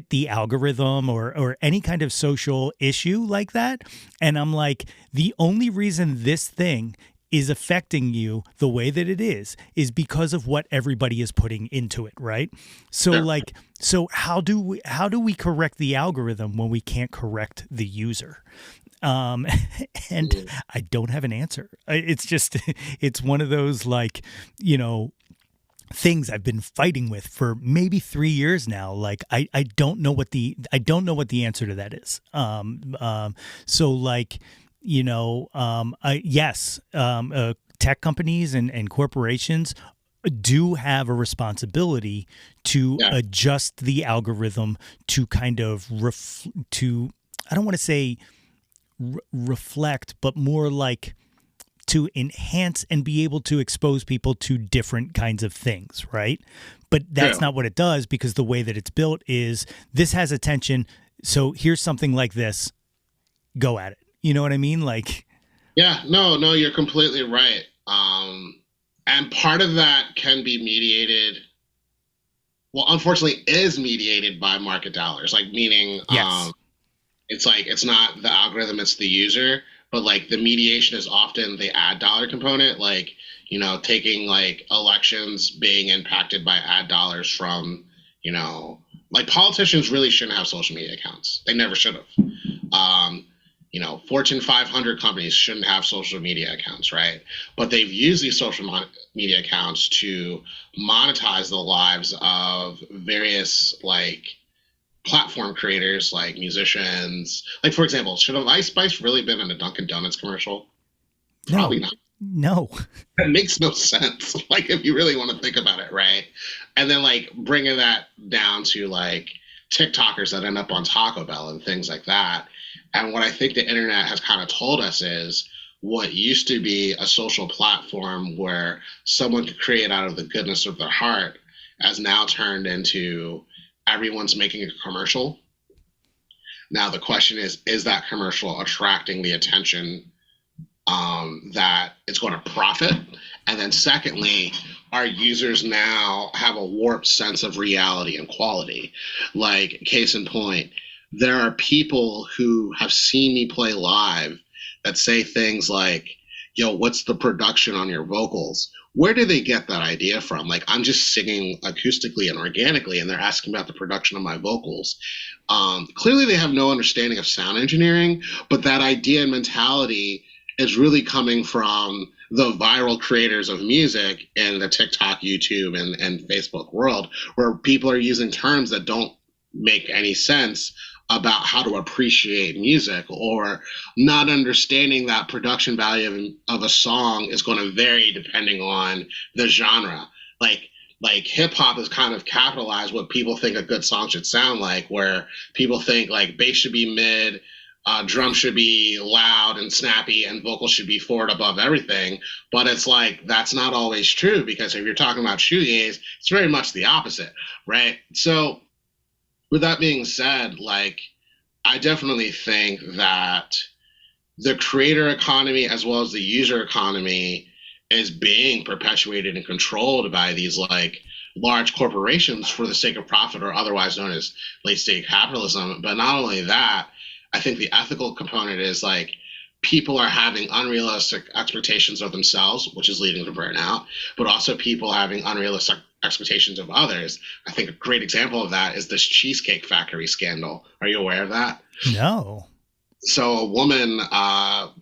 Speaker 1: the algorithm or any kind of social issue like that, and I'm like, the only reason this thing is affecting you the way that it is because of what everybody is putting into it, right? So like, so how do we correct the algorithm when we can't correct the user? And I don't have an answer. It's just, it's one of those like, things I've been fighting with for maybe 3 years now. Like, I don't know what the answer to that is. So like, tech companies and corporations do have a responsibility to adjust the algorithm to kind of I don't want to say reflect, but more like to enhance and be able to expose people to different kinds of things, right? But that's not what it does, because the way that it's built is this has attention. So here's something like this. Go at it. You know what I mean? Like,
Speaker 3: yeah, no, you're completely right. And part of that can be mediated. Well, unfortunately, is mediated by market dollars. Like, meaning,
Speaker 1: yes.
Speaker 3: It's like, it's not the algorithm, it's the user. But like the mediation is often the ad dollar component. Like, taking like elections being impacted by ad dollars from, like politicians really shouldn't have social media accounts. They never should have. Fortune 500 companies shouldn't have social media accounts, right? But they've used these social media accounts to monetize the lives of various like platform creators, like musicians. Like, for example, should have Ice Spice really been in a Dunkin' Donuts commercial? Probably not.
Speaker 1: No.
Speaker 3: It makes no sense. Like, if you really want to think about it, right? And then like bringing that down to like TikTokers that end up on Taco Bell and things like that. And what I think the internet has kind of told us is what used to be a social platform where someone could create out of the goodness of their heart has now turned into everyone's making a commercial. Now the question is that commercial attracting the attention that it's going to profit? And then secondly, our users now have a warped sense of reality and quality. Like, case in point, there are people who have seen me play live that say things like, yo, what's the production on your vocals? Where do they get that idea from? Like, I'm just singing acoustically and organically, and they're asking about the production of my vocals. Clearly, they have no understanding of sound engineering, but that idea and mentality is really coming from the viral creators of music in the TikTok, YouTube, and Facebook world, where people are using terms that don't make any sense about how to appreciate music, or not understanding that production value of a song is going to vary depending on the genre. Like hip hop has kind of capitalized what people think a good song should sound like, where people think like bass should be mid, drum should be loud and snappy, and vocals should be forward above everything. But it's like, that's not always true, because if you're talking about shoegaze, it's very much the opposite, right? So with that being said, like, I definitely think that the creator economy as well as the user economy is being perpetuated and controlled by these like large corporations for the sake of profit, or otherwise known as late stage capitalism. But not only that, I think the ethical component is like people are having unrealistic expectations of themselves, which is leading to burnout, but also people having unrealistic expectations of others. I think a great example of that is this Cheesecake Factory scandal. Are you aware of that?
Speaker 1: No.
Speaker 3: So a woman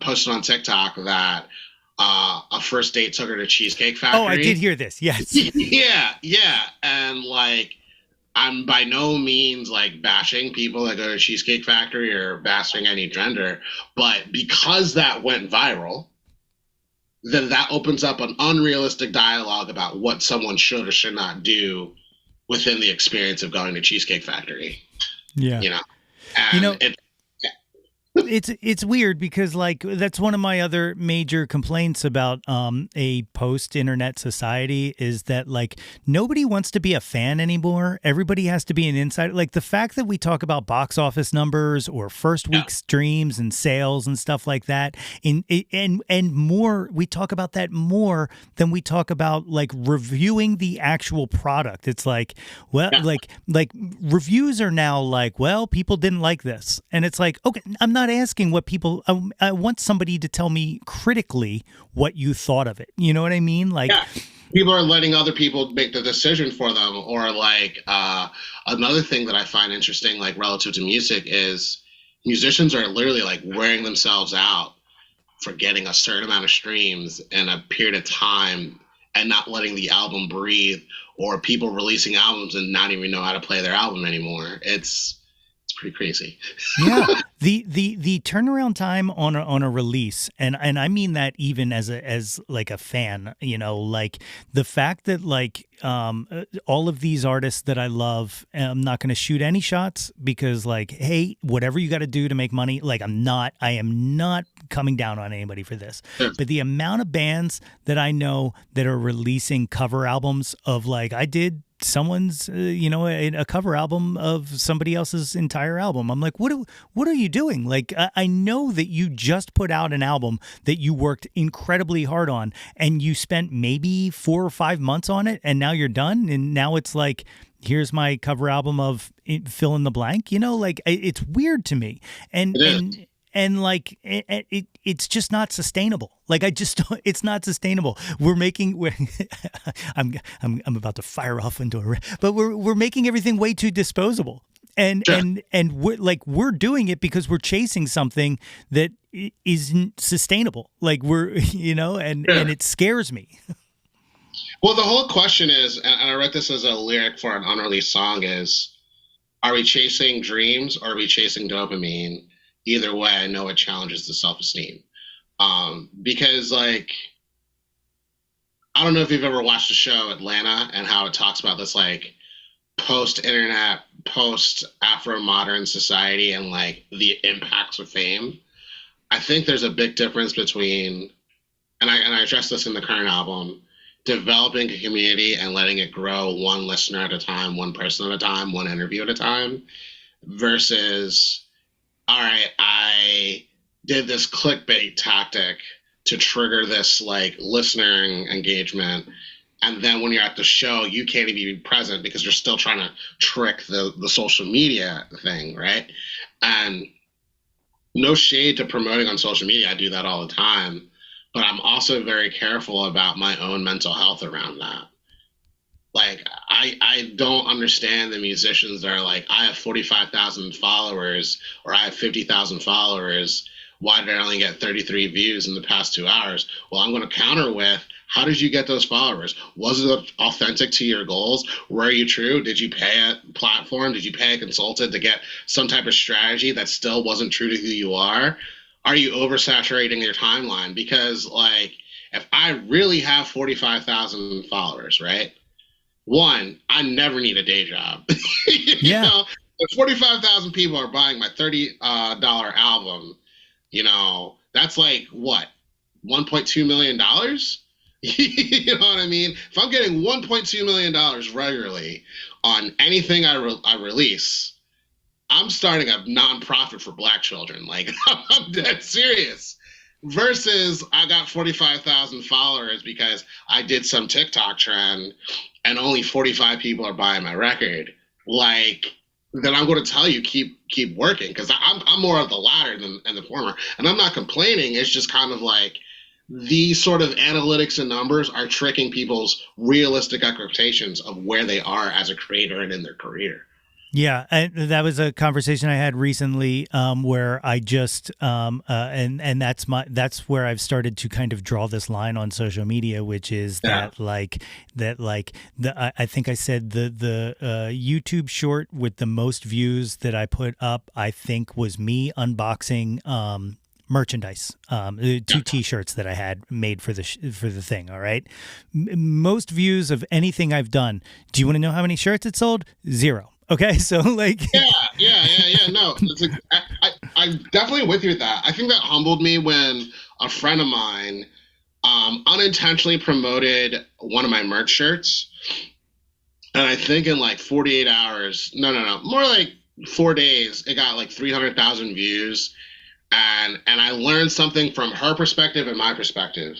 Speaker 3: posted on TikTok that a first date took her to Cheesecake Factory.
Speaker 1: Oh, I did hear this. Yes.
Speaker 3: Yeah. And like, I'm by no means like bashing people that go to Cheesecake Factory or bashing any gender, but because that went viral, then that opens up an unrealistic dialogue about what someone should or should not do within the experience of going to Cheesecake Factory.
Speaker 1: Yeah.
Speaker 3: You know, and
Speaker 1: it's weird because like that's one of my other major complaints about a post-internet society is that like nobody wants to be a fan anymore. Everybody has to be an insider. Like the fact that we talk about box office numbers or first week streams and sales and stuff like that, and more, we talk about that more than we talk about like reviewing the actual product. It's like, well, like reviews are now like, well, people didn't like this, and it's like, okay, I'm not asking what people. I want somebody to tell me critically what you thought of it. You know what I mean? Like,
Speaker 3: people are letting other people make the decision for them. Or like another thing that I find interesting, like relative to music, is musicians are literally like wearing themselves out for getting a certain amount of streams in a period of time and not letting the album breathe, or people releasing albums and not even know how to play their album anymore. It's pretty crazy.
Speaker 1: Yeah. The turnaround time on a release, and I mean that even as like a fan, you know, like the fact that like all of these artists that I love, I'm not going to shoot any shots because like, hey, whatever you got to do to make money, like I am not coming down on anybody for this. But the amount of bands that I know that are releasing cover albums of like, I did someone's a cover album of somebody else's entire album. I'm like, what are you doing? Like, I know that you just put out an album that you worked incredibly hard on and you spent maybe 4 or 5 months on it, and now you're done, and now it's like, here's my cover album of fill in the blank, you know, like it's weird to me. And like it's just not sustainable. Like it's not sustainable. I'm about to fire off into a, but we're making everything way too disposable. And we're doing it because we're chasing something that isn't sustainable. Like and it scares me.
Speaker 3: Well, the whole question is, and I wrote this as a lyric for an unreleased song, is, are we chasing dreams or are we chasing dopamine? Either way, I know it challenges the self-esteem. Because, like, I don't know if you've ever watched the show Atlanta and how it talks about this, like, post-internet post Afro-modern society and like the impacts of fame, I think there's a big difference between, and I address this in the current album, developing a community and letting it grow one listener at a time, one person at a time, one interview at a time, versus, all right, I did this clickbait tactic to trigger this like listener engagement. And then when you're at the show, you can't even be present because you're still trying to trick the social media thing, right? And no shade to promoting on social media. I do that all the time. But I'm also very careful about my own mental health around that. Like, I don't understand the musicians that are like, I have 45,000 followers or I have 50,000 followers. Why did I only get 33 views in the past 2 hours? Well, I'm going to counter with, how did you get those followers? Was it authentic to your goals? Were you true? Did you pay a platform? Did you pay a consultant to get some type of strategy that still wasn't true to who you are? Are you oversaturating your timeline? Because, like, if I really have 45,000 followers, right? One, I never need a day job. You know, if 45,000 people are buying my $30 album, you know, that's like, what, $1.2 million? You know what I mean? If I'm getting $1.2 million regularly on anything I release, I'm starting a nonprofit for Black children. Like, I'm dead serious. Versus I got 45,000 followers because I did some TikTok trend and only 45 people are buying my record. Like, then I'm going to tell you, keep working, because I'm more of the latter than the former. And I'm not complaining. It's just kind of like, these sort of analytics and numbers are tricking people's realistic expectations of where they are as a creator and in their career.
Speaker 1: Yeah, that was a conversation I had recently where I just and that's where I've started to kind of draw this line on social media, which is I think I said the YouTube short with the most views that I put up, I think, was me unboxing merchandise, 2 T-shirts that I had made for the thing. All right, most views of anything I've done. Do you want to know how many shirts it sold? 0. Okay, so like yeah. No, I'm definitely with you with that. I think that humbled me when a friend of mine unintentionally promoted one of my merch shirts, and I think in like 48 hours, no, more like 4 days, it got like 300,000 views. And I learned something from her perspective and my perspective.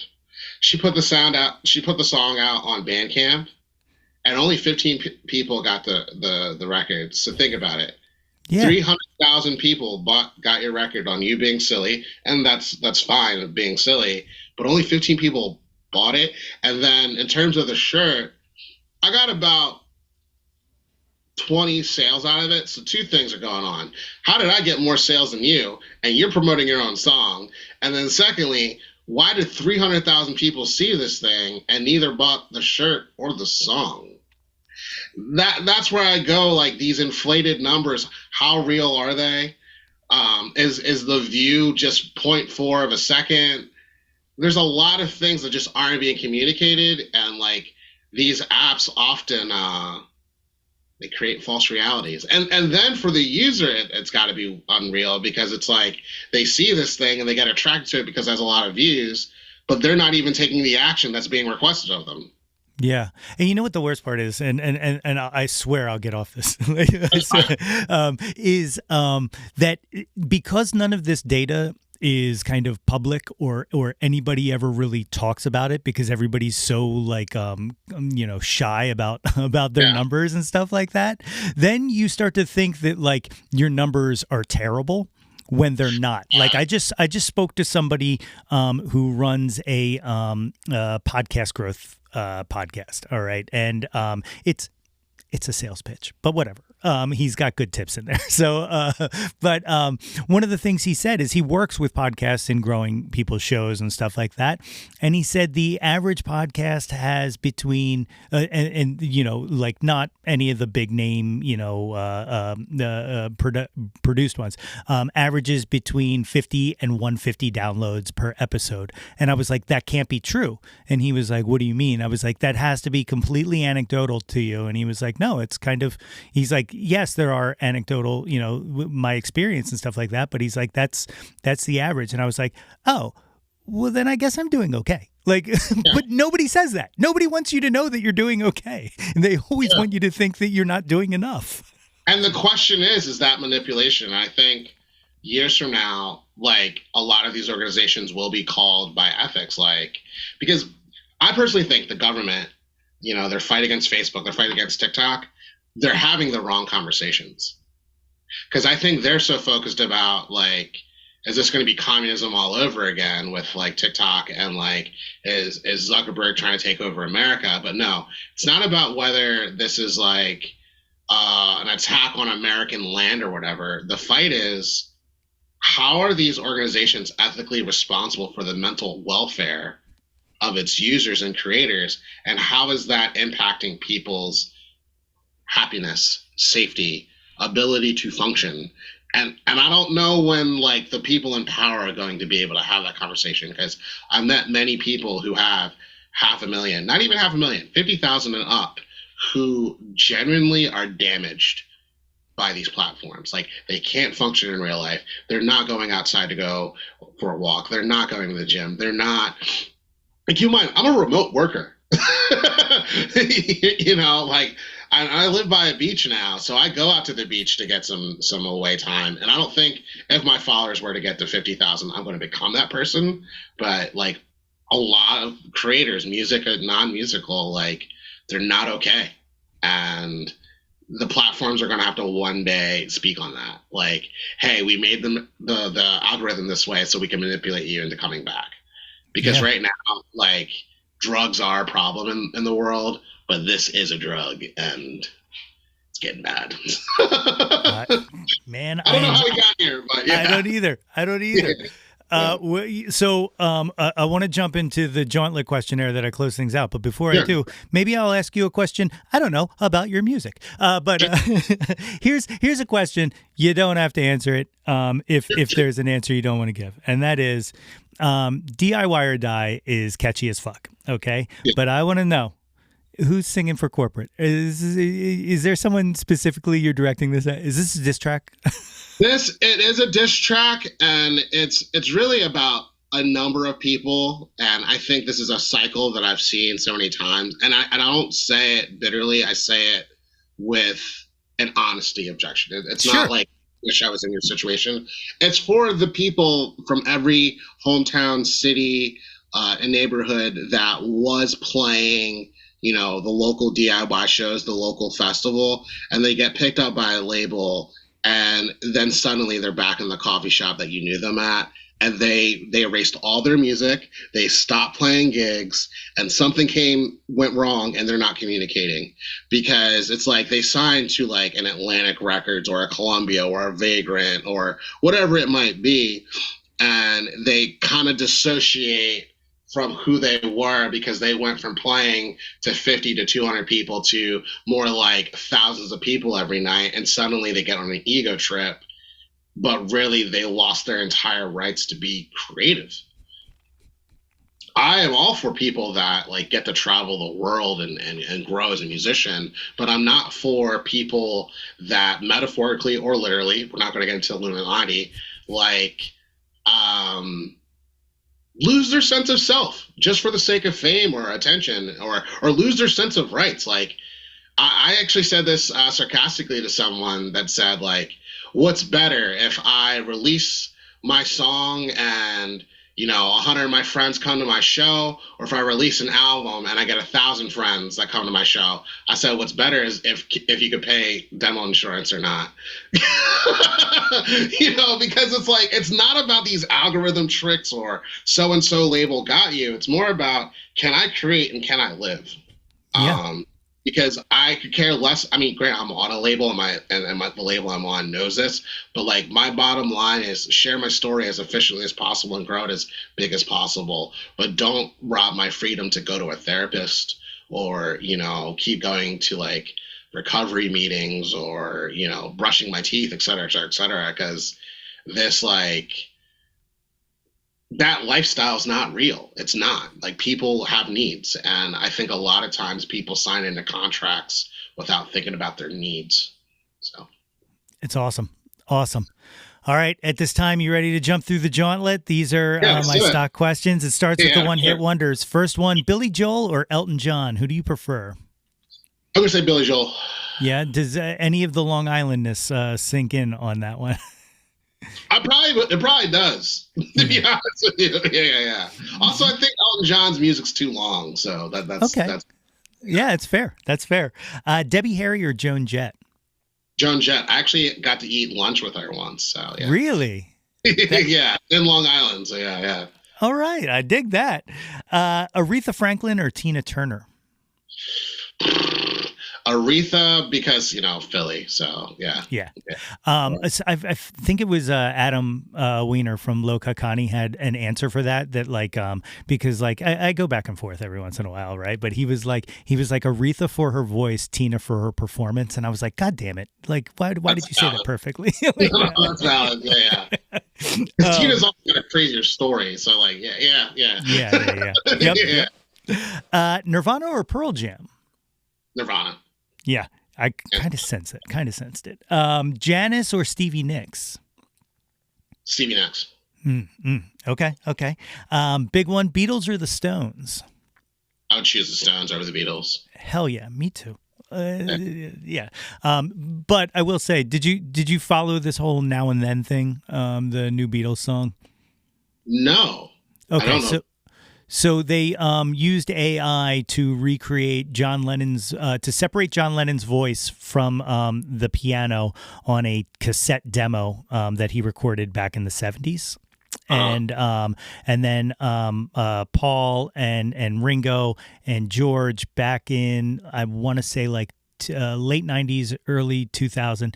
Speaker 1: She put the song out on Bandcamp, and only 15 people got the record. So think about it. Yeah. 300,000 people got your record on You Being Silly, and that's fine, being silly, but only 15 people bought it. And then in terms of the shirt, I got about 20 sales out of it. So 2 things are going on. How did I get more sales than you? And you're promoting your own song. And then secondly, why did 300,000 people see this thing and neither bought the shirt or the song? That's where I go, like, these inflated numbers, how real are they? Is the view just 0.4 of a second? There's a lot of things that just aren't being communicated, and like these apps often they create false realities. And then for the user, it's got to be unreal, because it's like they see this thing and they get attracted to it because it has a lot of views, but they're not even taking the action that's being requested of them. Yeah. And you know what the worst part is, and I swear I'll get off this, is that because none of this data is kind of public or anybody ever really talks about it, because everybody's so like shy about their numbers and stuff like that, then you start to think that like your numbers are terrible when they're not. Like I just spoke to somebody who runs a podcast growth podcast. All right. And it's a sales pitch, but whatever. He's got good tips in there. So, but one of the things he said is he works with podcasts and growing people's shows and stuff like that. And he said the average podcast has between, and like not any of the big name, produced ones, averages between 50 and 150 downloads per episode. And I was like, that can't be true. And he was like, what do you mean? I was like, that has to be completely anecdotal to you. And he was like, no, it's kind of, he's like, yes, there are anecdotal, my experience and stuff like that, but he's like, that's the average. And I was like, oh, well, then I guess I'm doing okay. Like, but nobody says that. Nobody wants you to know that you're doing okay. And they always want you to think that you're not doing enough.
Speaker 3: And the question is that manipulation? I think years from now, like, a lot of these organizations will be called by ethics, like, because I personally think the government, their fight against Facebook, their fight against TikTok, they're having the wrong conversations. Because I think they're so focused about, like, is this going to be communism all over again with, like, TikTok, and, like, is Zuckerberg trying to take over America? But no, it's not about whether this is, like, an attack on American land or whatever. The fight is, how are these organizations ethically responsible for the mental welfare of its users and creators, and how is that impacting people's happiness, safety, ability to function? And I don't know when, like, the people in power are going to be able to have that conversation, because I've met many people who have 500,000, not even 500,000, 50,000 and up, who genuinely are damaged by these platforms. Like, they can't function in real life. They're not going outside to go for a walk. They're not going to the gym. They're not, like, you mind, I'm a remote worker. Like, I live by a beach now, so I go out to the beach to get some away time. And I don't think if my followers were to get to 50,000, I'm going to become that person. But, like, a lot of creators, music and non-musical, like, they're not okay. And the platforms are going to have to one day speak on that. Like, hey, we made them the algorithm this way so we can manipulate you into coming back. Because right now, like, drugs are a problem in the world, but this is a drug, and it's getting bad.
Speaker 1: Man,
Speaker 3: I don't know how we got here, but yeah.
Speaker 1: I don't either. So I want to jump into the Jauntlet questionnaire that I close things out. But before I do, maybe I'll ask you a question, I don't know, about your music. But here's a question. You don't have to answer it if there's an answer you don't want to give. And that is, DIY or Die is catchy as fuck. Okay. Yeah. But I want to know, who's singing for corporate? Is there someone specifically you're directing this at? Is this a diss track?
Speaker 3: It is a diss track, and it's really about a number of people, and I think this is a cycle that I've seen so many times, and I don't say it bitterly. I say it with an honesty objection. It's not like, wish I was in your situation. It's for the people from every hometown, city, and neighborhood that was playing, the local DIY shows, the local festival, and they get picked up by a label, and then suddenly they're back in the coffee shop that you knew them at, and they erased all their music, they stopped playing gigs, and something went wrong, and they're not communicating, because it's like they signed to, like, an Atlantic Records or a Columbia or a Vagrant or whatever it might be, and they kind of dissociate from who they were, because they went from playing to 50 to 200 people to more like thousands of people every night, and suddenly they get on an ego trip, but really they lost their entire rights to be creative. I am all for people that, like, get to travel the world and grow as a musician, but I'm not for people that metaphorically or literally, we're not going to get into Illuminati, like, lose their sense of self just for the sake of fame or attention, or lose their sense of rights. Like, I actually said this sarcastically to someone that said, like, what's better, if I release my song and 100 of my friends come to my show, or if I release an album and I get 1,000 friends that come to my show? I said, what's better is if you could pay dental insurance or not. Because it's like, it's not about these algorithm tricks or so-and-so label got you. It's more about, can I create and can I live? Yeah. Because I could care less. I mean, granted, I'm on a label, and the label I'm on knows this, but, like, my bottom line is share my story as efficiently as possible and grow it as big as possible. But don't rob my freedom to go to a therapist, or, keep going to, like, recovery meetings, or, brushing my teeth, et cetera, et cetera, et cetera. Because this, like, that lifestyle is not real. It's not. Like, people have needs, and I think a lot of times people sign into contracts without thinking about their needs. So.
Speaker 1: It's awesome. Awesome. All right. At this time, you ready to jump through the gauntlet? These are my stock questions. It starts with the one-hit wonders. First one, Billy Joel or Elton John? Who do you prefer?
Speaker 3: I'm going to say Billy Joel.
Speaker 1: Yeah. Does any of the Long Islandness sink in on that one?
Speaker 3: It probably does, to be honest with you. Yeah. Also, I think Elton John's music's too long, so that's
Speaker 1: okay.
Speaker 3: That's,
Speaker 1: yeah, it's fair. That's fair. Debbie Harry or Joan Jett?
Speaker 3: Joan Jett. I actually got to eat lunch with her once. So yeah.
Speaker 1: Really?
Speaker 3: Yeah, in Long Island. So yeah.
Speaker 1: All right, I dig that. Aretha Franklin or Tina Turner?
Speaker 3: Aretha, because Philly. So yeah.
Speaker 1: I think it was Adam Weiner from Loca Connie had an answer for that because I go back and forth every once in a while, right? But he was like Aretha for her voice, Tina for her performance, and I was like, God damn it! Like why did you say that perfectly?
Speaker 3: That's valid. Yeah. Tina's also got a crazier story, so yeah.
Speaker 1: Yep. Nirvana or Pearl Jam? Nirvana. Yeah, I kind of sensed it. Janice or Stevie Nicks?
Speaker 3: Stevie Nicks.
Speaker 1: Okay. Big one, Beatles or the Stones?
Speaker 3: I would choose the Stones over the Beatles.
Speaker 1: Hell yeah, me too. Yeah. But I will say, did you follow this whole Now and Then thing? The new Beatles song?
Speaker 3: No.
Speaker 1: Okay,
Speaker 3: I don't know.
Speaker 1: So they used AI to recreate John Lennon's to separate John Lennon's voice from the piano on a cassette demo that he recorded back in the 70s. And then Paul and Ringo and George back in, I want to say late 90s, early 2000,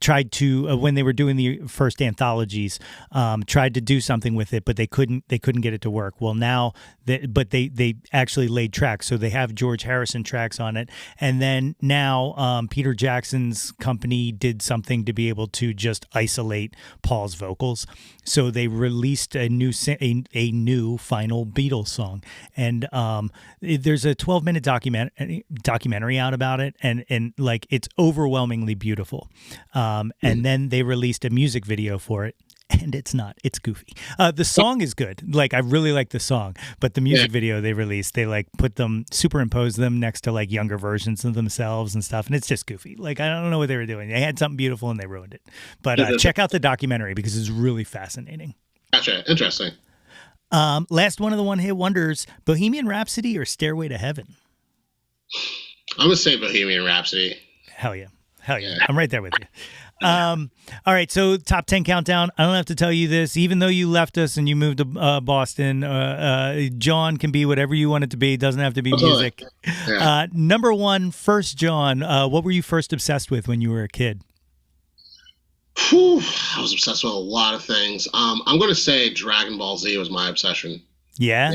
Speaker 1: tried to when they were doing the first anthologies, tried to do something with it, but they couldn't get it to work. Well, now they actually laid tracks, so they have George Harrison tracks on it, and then now Peter Jackson's company did something to be able to just isolate Paul's vocals, so they released a new final Beatles song, and there's a 12-minute documentary out about it, and it's overwhelmingly beautiful. And then they released a music video for it, and it's goofy. The song is good. I really like the song, but the music video they released, they superimposed them next to younger versions of themselves and stuff, and it's just goofy. I don't know what they were doing. They had something beautiful and they ruined it. But check out the documentary because it's really fascinating.
Speaker 3: Gotcha. Interesting.
Speaker 1: Last one of the one-hit wonders, Bohemian Rhapsody or Stairway to Heaven?
Speaker 3: I'm gonna say Bohemian Rhapsody.
Speaker 1: Hell yeah. I'm right there with you. All right, so top 10 countdown. I don't have to tell you this. Even though you left us and you moved to Boston, Jawn can be whatever you want it to be. It doesn't have to be music. Yeah. Number one, First Jawn. What were you first obsessed with when you were a kid?
Speaker 3: I was obsessed with a lot of things. I'm going to say Dragon Ball Z was my obsession.
Speaker 1: Yeah?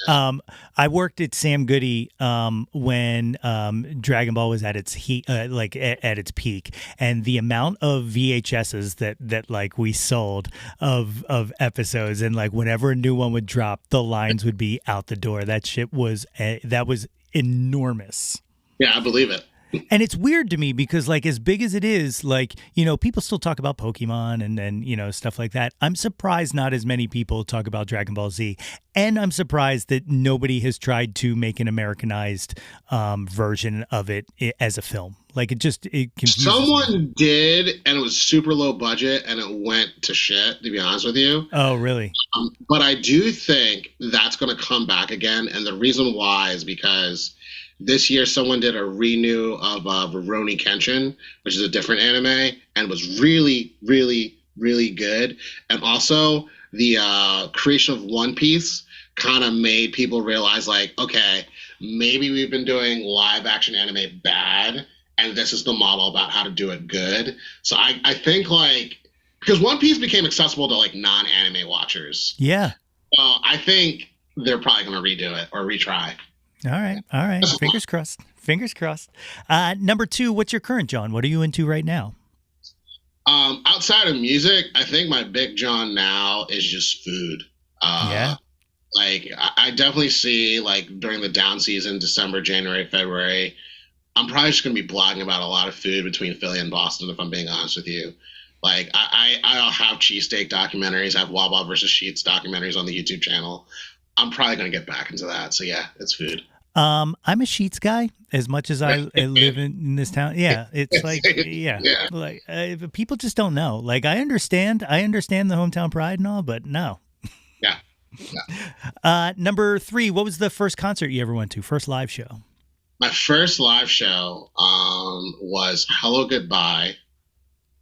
Speaker 1: I worked at Sam Goody when Dragon Ball was at its heat, at its peak, and the amount of VHSs that we sold of episodes, and whenever a new one would drop, the lines would be out the door. That shit was enormous.
Speaker 3: Yeah, I believe it.
Speaker 1: And it's weird to me because as big as it is, people still talk about Pokemon and stuff like that. I'm surprised not as many people talk about Dragon Ball Z. And I'm surprised that nobody has tried to make an Americanized version of it as a film. It confuses
Speaker 3: Someone
Speaker 1: me.
Speaker 3: did, and it was super low budget, and it went to shit, to be honest with you.
Speaker 1: Oh, really?
Speaker 3: But I do think that's going to come back again. And the reason why is because this year, someone did a renew of Rurouni Kenshin, which is a different anime, and was really, really, really good. And also, the creation of One Piece kind of made people realize, okay, maybe we've been doing live action anime bad, and this is the model about how to do it good. So I think, because One Piece became accessible to non-anime watchers.
Speaker 1: Yeah.
Speaker 3: So I think they're probably going to redo it or retry.
Speaker 1: All right. Fingers crossed. Number two, what's your current Jawn? What are you into right now?
Speaker 3: Outside of music, I think my big Jawn now is just food.
Speaker 1: Yeah.
Speaker 3: I definitely see during the down season, December, January, February, I'm probably just gonna be blogging about a lot of food between Philly and Boston, if I'm being honest with you. Like I'll have cheesesteak documentaries, I have Wawa versus Sheets documentaries on the YouTube channel. I'm probably gonna get back into that. So yeah, it's food.
Speaker 1: I'm a Sheets guy as much as I live in this town. Yeah, it's like
Speaker 3: Yeah.
Speaker 1: like people just don't know. Like I understand the hometown pride and all, but no.
Speaker 3: Yeah.
Speaker 1: Number 3, what was the first concert you ever went to? First live show?
Speaker 3: My first live show was Hello Goodbye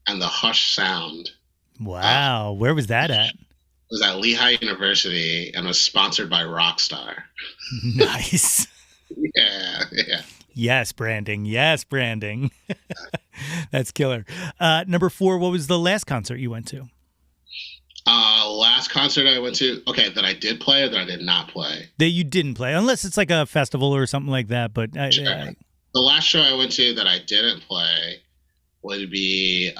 Speaker 3: and the Hush Sound.
Speaker 1: Wow. Where was that at?
Speaker 3: It was at Lehigh University and was sponsored by Rockstar.
Speaker 1: Nice.
Speaker 3: Yeah.
Speaker 1: Yes, branding. That's killer. Number 4, what was the last concert you went to?
Speaker 3: Last concert I went to, that I did play or that I did not play.
Speaker 1: That you didn't play, unless it's like a festival or something like that. But
Speaker 3: Sure. The last show I went to that I didn't play would be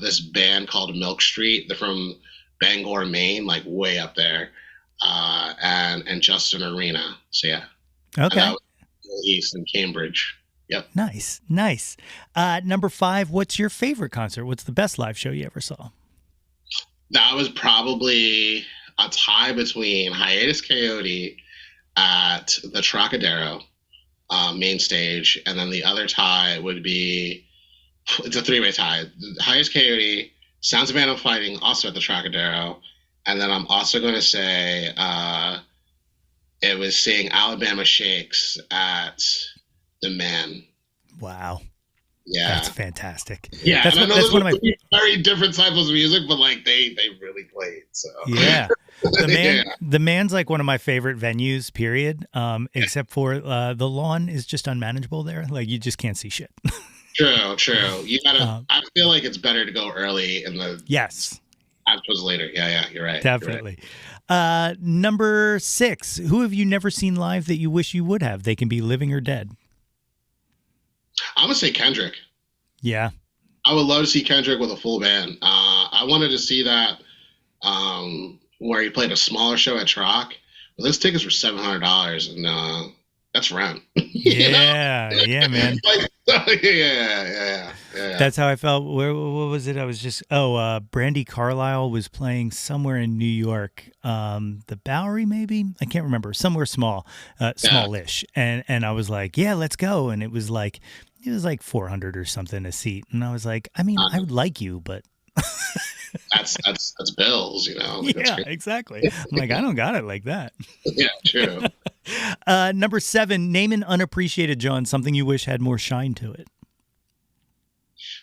Speaker 3: this band called Milk Street. They're from Bangor, Maine, like way up there, and Justin Arena. So yeah.
Speaker 1: Okay.
Speaker 3: That was East in Cambridge. Yep.
Speaker 1: Nice. Number 5, what's your favorite concert? What's the best live show you ever saw?
Speaker 3: That was probably a tie between Hiatus Coyote at the Trocadero main stage, and then the other tie would be, it's a 3-way tie. Hiatus Coyote, Sounds of Animal Fighting, also at the Trocadero, and then I'm also going to say it was seeing Alabama Shakes at the Man.
Speaker 1: Wow.
Speaker 3: Yeah,
Speaker 1: that's fantastic.
Speaker 3: Yeah,
Speaker 1: that's one of my
Speaker 3: very different types of music, but like they really played. So
Speaker 1: yeah, the Man's like one of my favorite venues. Period. Except for the lawn is just unmanageable there. Like you just can't see shit.
Speaker 3: True. You gotta. I feel like it's better to go early in the.
Speaker 1: Yes.
Speaker 3: As opposed to later. Yeah, you're right.
Speaker 1: Definitely.
Speaker 3: You're right.
Speaker 1: Number 6. Who have you never seen live that you wish you would have? They can be living or dead.
Speaker 3: I'm gonna say Kendrick.
Speaker 1: Yeah,
Speaker 3: I would love to see Kendrick with a full band. I wanted to see that where he played a smaller show at Troc. But those tickets were $700, and that's rent.
Speaker 1: Yeah, man.
Speaker 3: Yeah.
Speaker 1: That's how I felt. What was it? I was just Brandy Carlisle was playing somewhere in New York, the Bowery maybe. I can't remember. Somewhere smallish, and I was like, yeah, let's go. And it was like $400 or something a seat, and I was like, I mean, I would like you, but.
Speaker 3: that's bills, Like,
Speaker 1: yeah, exactly. I'm like, I don't got it like that.
Speaker 3: Yeah, true.
Speaker 1: Number 7, name an unappreciated Jawn, something you wish had more shine to it.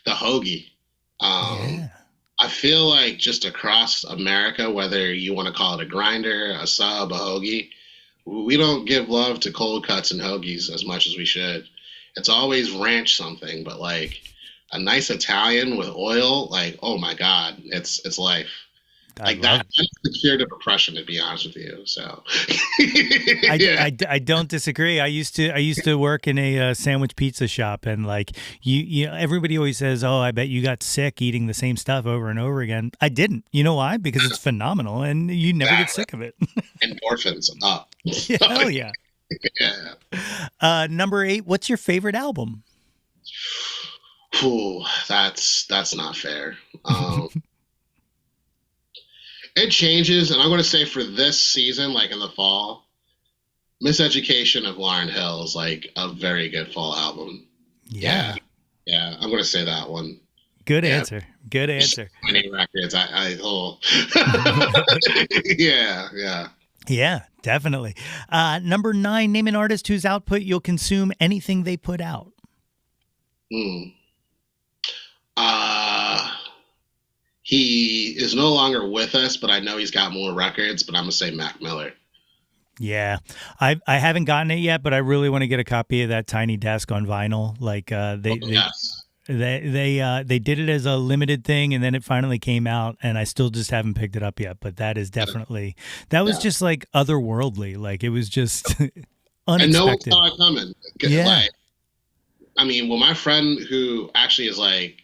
Speaker 3: The hoagie. I feel like just across America, whether you want to call it a grinder, a sub, a hoagie, we don't give love to cold cuts and hoagies as much as we should. It's always ranch something, but like a nice Italian with oil, like, oh my God, it's life. Like that's the cure to depression, to be honest with you. So
Speaker 1: I don't disagree. I used to work in a sandwich pizza shop, and like you everybody always says, oh, I bet you got sick eating the same stuff over and over again. I didn't. You know why? Because it's phenomenal and you never get sick of it.
Speaker 3: Endorphins up.
Speaker 1: Hell yeah.
Speaker 3: Yeah.
Speaker 1: Number 8, what's your favorite album?
Speaker 3: Ooh, that's not fair. It changes, and I'm going to say for this season, like in the fall, Miseducation of Lauryn Hill is like a very good fall album. Yeah, I'm going to say that one.
Speaker 1: Good answer.
Speaker 3: Many records.
Speaker 1: Yeah, definitely. Number 9, name an artist whose output you'll consume anything they put out.
Speaker 3: He is no longer with us, but I know he's got more records, but I'm going to say Mac Miller.
Speaker 1: Yeah. I haven't gotten it yet, but I really want to get a copy of that Tiny Desk on vinyl. Like they did it as a limited thing, and then it finally came out, and I still just haven't picked it up yet, but that is definitely just like otherworldly. Like it was just unexpected.
Speaker 3: And no one saw it coming.
Speaker 1: Yeah.
Speaker 3: Like, I mean, well, my friend who actually is like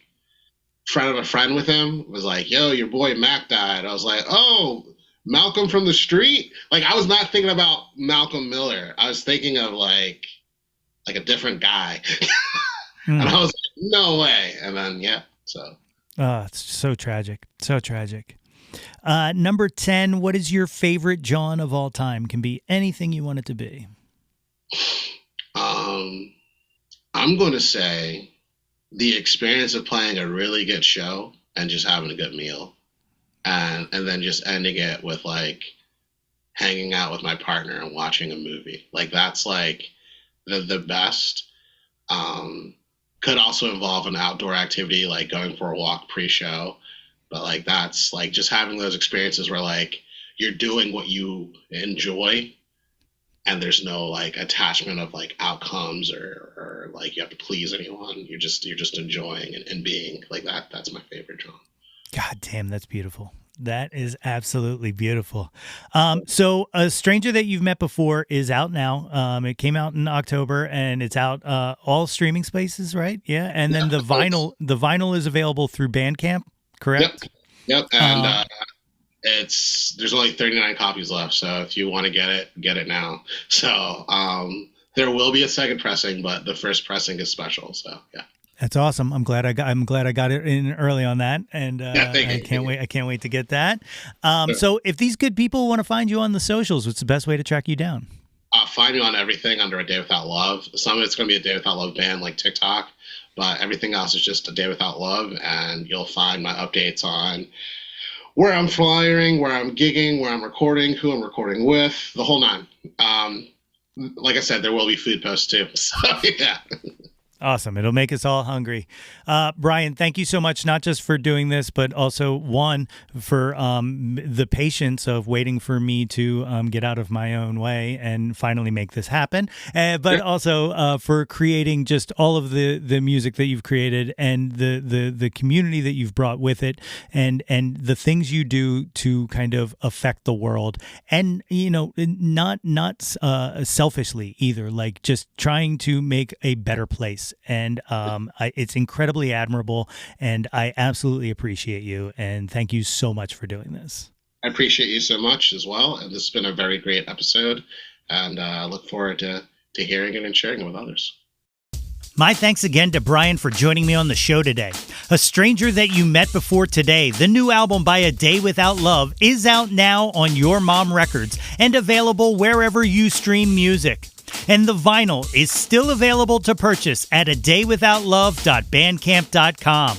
Speaker 3: friend of a friend with him was like, yo, your boy Mac died. I was like, oh, Malcolm from the street? Like, I was not thinking about Malcolm Miller. I was thinking of like like a different guy. And I was like, no way. And then, yeah, so.
Speaker 1: Oh, it's so tragic. So tragic. Number 10, what is your favorite Jawn of all time? Can be anything you want it to be.
Speaker 3: I'm going to say the experience of playing a really good show and just having a good meal. And then just ending it with like hanging out with my partner and watching a movie. Like that's like the best. Could also involve an outdoor activity like going for a walk pre-show. But like that's like just having those experiences where like you're doing what you enjoy and there's no like attachment of like outcomes or like you have to please anyone. You're just enjoying and being like that. That's my favorite Jawn.
Speaker 1: God damn, that's beautiful. That is absolutely beautiful. So A Stranger That You've Met Before is out now. It came out in October and it's out all streaming spaces, right? Yeah. And then the vinyl is available through Bandcamp, correct?
Speaker 3: Yep. And there's only 39 copies left, so if you want to get it now. So there will be a second pressing, but the first pressing is special. So yeah.
Speaker 1: That's awesome. I'm glad I got it in early on that, and
Speaker 3: I
Speaker 1: can't wait to get that. So if these good people want to find you on the socials, what's the best way to track you down?
Speaker 3: Find me on everything under A Day Without Love. Some of it's going to be A Day Without Love band like TikTok, but everything else is just A Day Without Love, and you'll find my updates on where I'm flyering, where I'm gigging, where I'm recording, who I'm recording with, the whole nine. Like I said, there will be food posts too. So yeah.
Speaker 1: Awesome. It'll make us all hungry. Brian, thank you so much, not just for doing this, but also, one, for the patience of waiting for me to get out of my own way and finally make this happen. But also for creating just all of the music that you've created and the community that you've brought with it and the things you do to kind of affect the world. And, you know, not selfishly either, like just trying to make a better place. And it's incredibly admirable, and I absolutely appreciate you, and thank you so much for doing this.
Speaker 3: I appreciate you so much as well, and this has been a very great episode, and I look forward to hearing it and sharing it with others.
Speaker 1: My thanks again to Brian for joining me on the show today. A Stranger That You Met Before Today, the new album by A Day Without Love, is out now on Your Mom Records and available wherever you stream music. And the vinyl is still available to purchase at adaywithoutlove.bandcamp.com.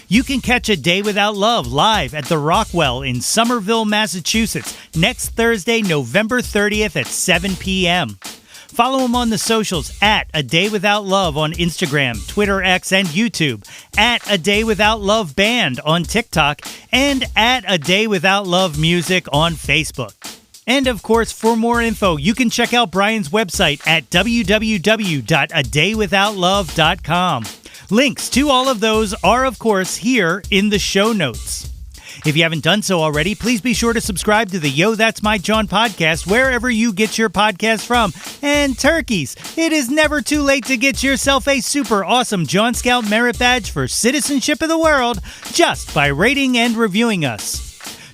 Speaker 1: You can catch A Day Without Love live at the Rockwell in Somerville, Massachusetts, next Thursday, November 30th at 7 p.m. Follow him on the socials at A Day Without Love on Instagram, Twitter, X, and YouTube, at A Day Without Love Band on TikTok, and at A Day Without Love Music on Facebook. And of course, for more info, you can check out Brian's website at www.adaywithoutlove.com. Links to all of those are, of course, here in the show notes. If you haven't done so already, please be sure to subscribe to the Yo, That's My Jawn podcast wherever you get your podcast from. And turkeys, it is never too late to get yourself a super awesome Jawn Scout Merit Badge for Citizenship of the World just by rating and reviewing us.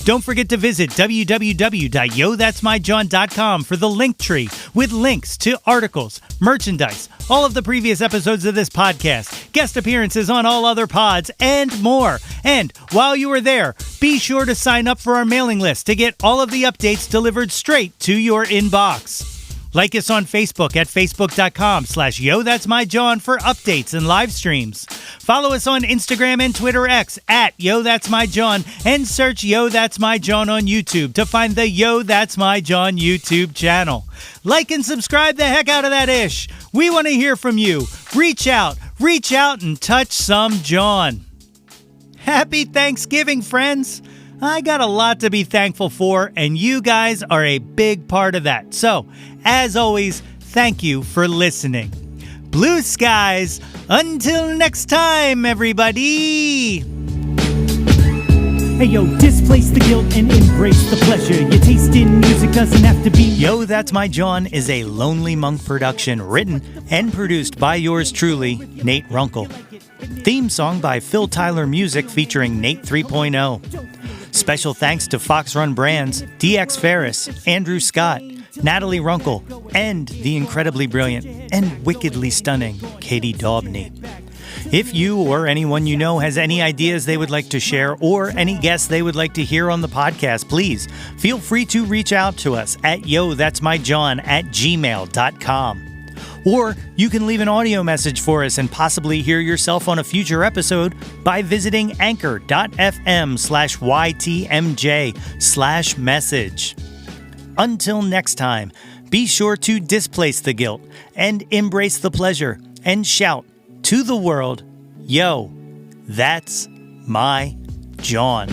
Speaker 1: Don't forget to visit www.yothat'smyjawn.com for the link tree with links to articles, merchandise, all of the previous episodes of this podcast, guest appearances on all other pods, and more. And while you are there, be sure to sign up for our mailing list to get all of the updates delivered straight to your inbox. Like us on Facebook at facebook.com/YoThat'sMyJawn for updates and live streams. Follow us on Instagram and Twitter X at YoThat'sMyJawn and search Yo That's My Jawn on YouTube to find the Yo That's My Jawn YouTube channel. Like and subscribe the heck out of that ish. We want to hear from you. Reach out and touch some Jawn. Happy Thanksgiving, friends. I got a lot to be thankful for, and you guys are a big part of that. So, as always, thank you for listening. Blue skies. Until next time, everybody.
Speaker 2: Hey yo, displace the guilt and embrace the pleasure. Your taste in music doesn't have to be.
Speaker 1: Yo, That's My Jawn is a Lonely Monk production written and produced by yours truly, Nate Runkle. Theme song by Phil Tyler Music featuring Nate 3.0. Special thanks to Fox Run Brands, DX Ferris, Andrew Scott, Natalie Runkle, and the incredibly brilliant and wickedly stunning Katie Daubney. If you or anyone you know has any ideas they would like to share or any guests they would like to hear on the podcast, please feel free to reach out to us at yothat'smyjawn@gmail.com. Or you can leave an audio message for us and possibly hear yourself on a future episode by visiting anchor.fm/ytmj/message. Until next time, be sure to displace the guilt and embrace the pleasure and shout to the world, yo, that's my Jawn.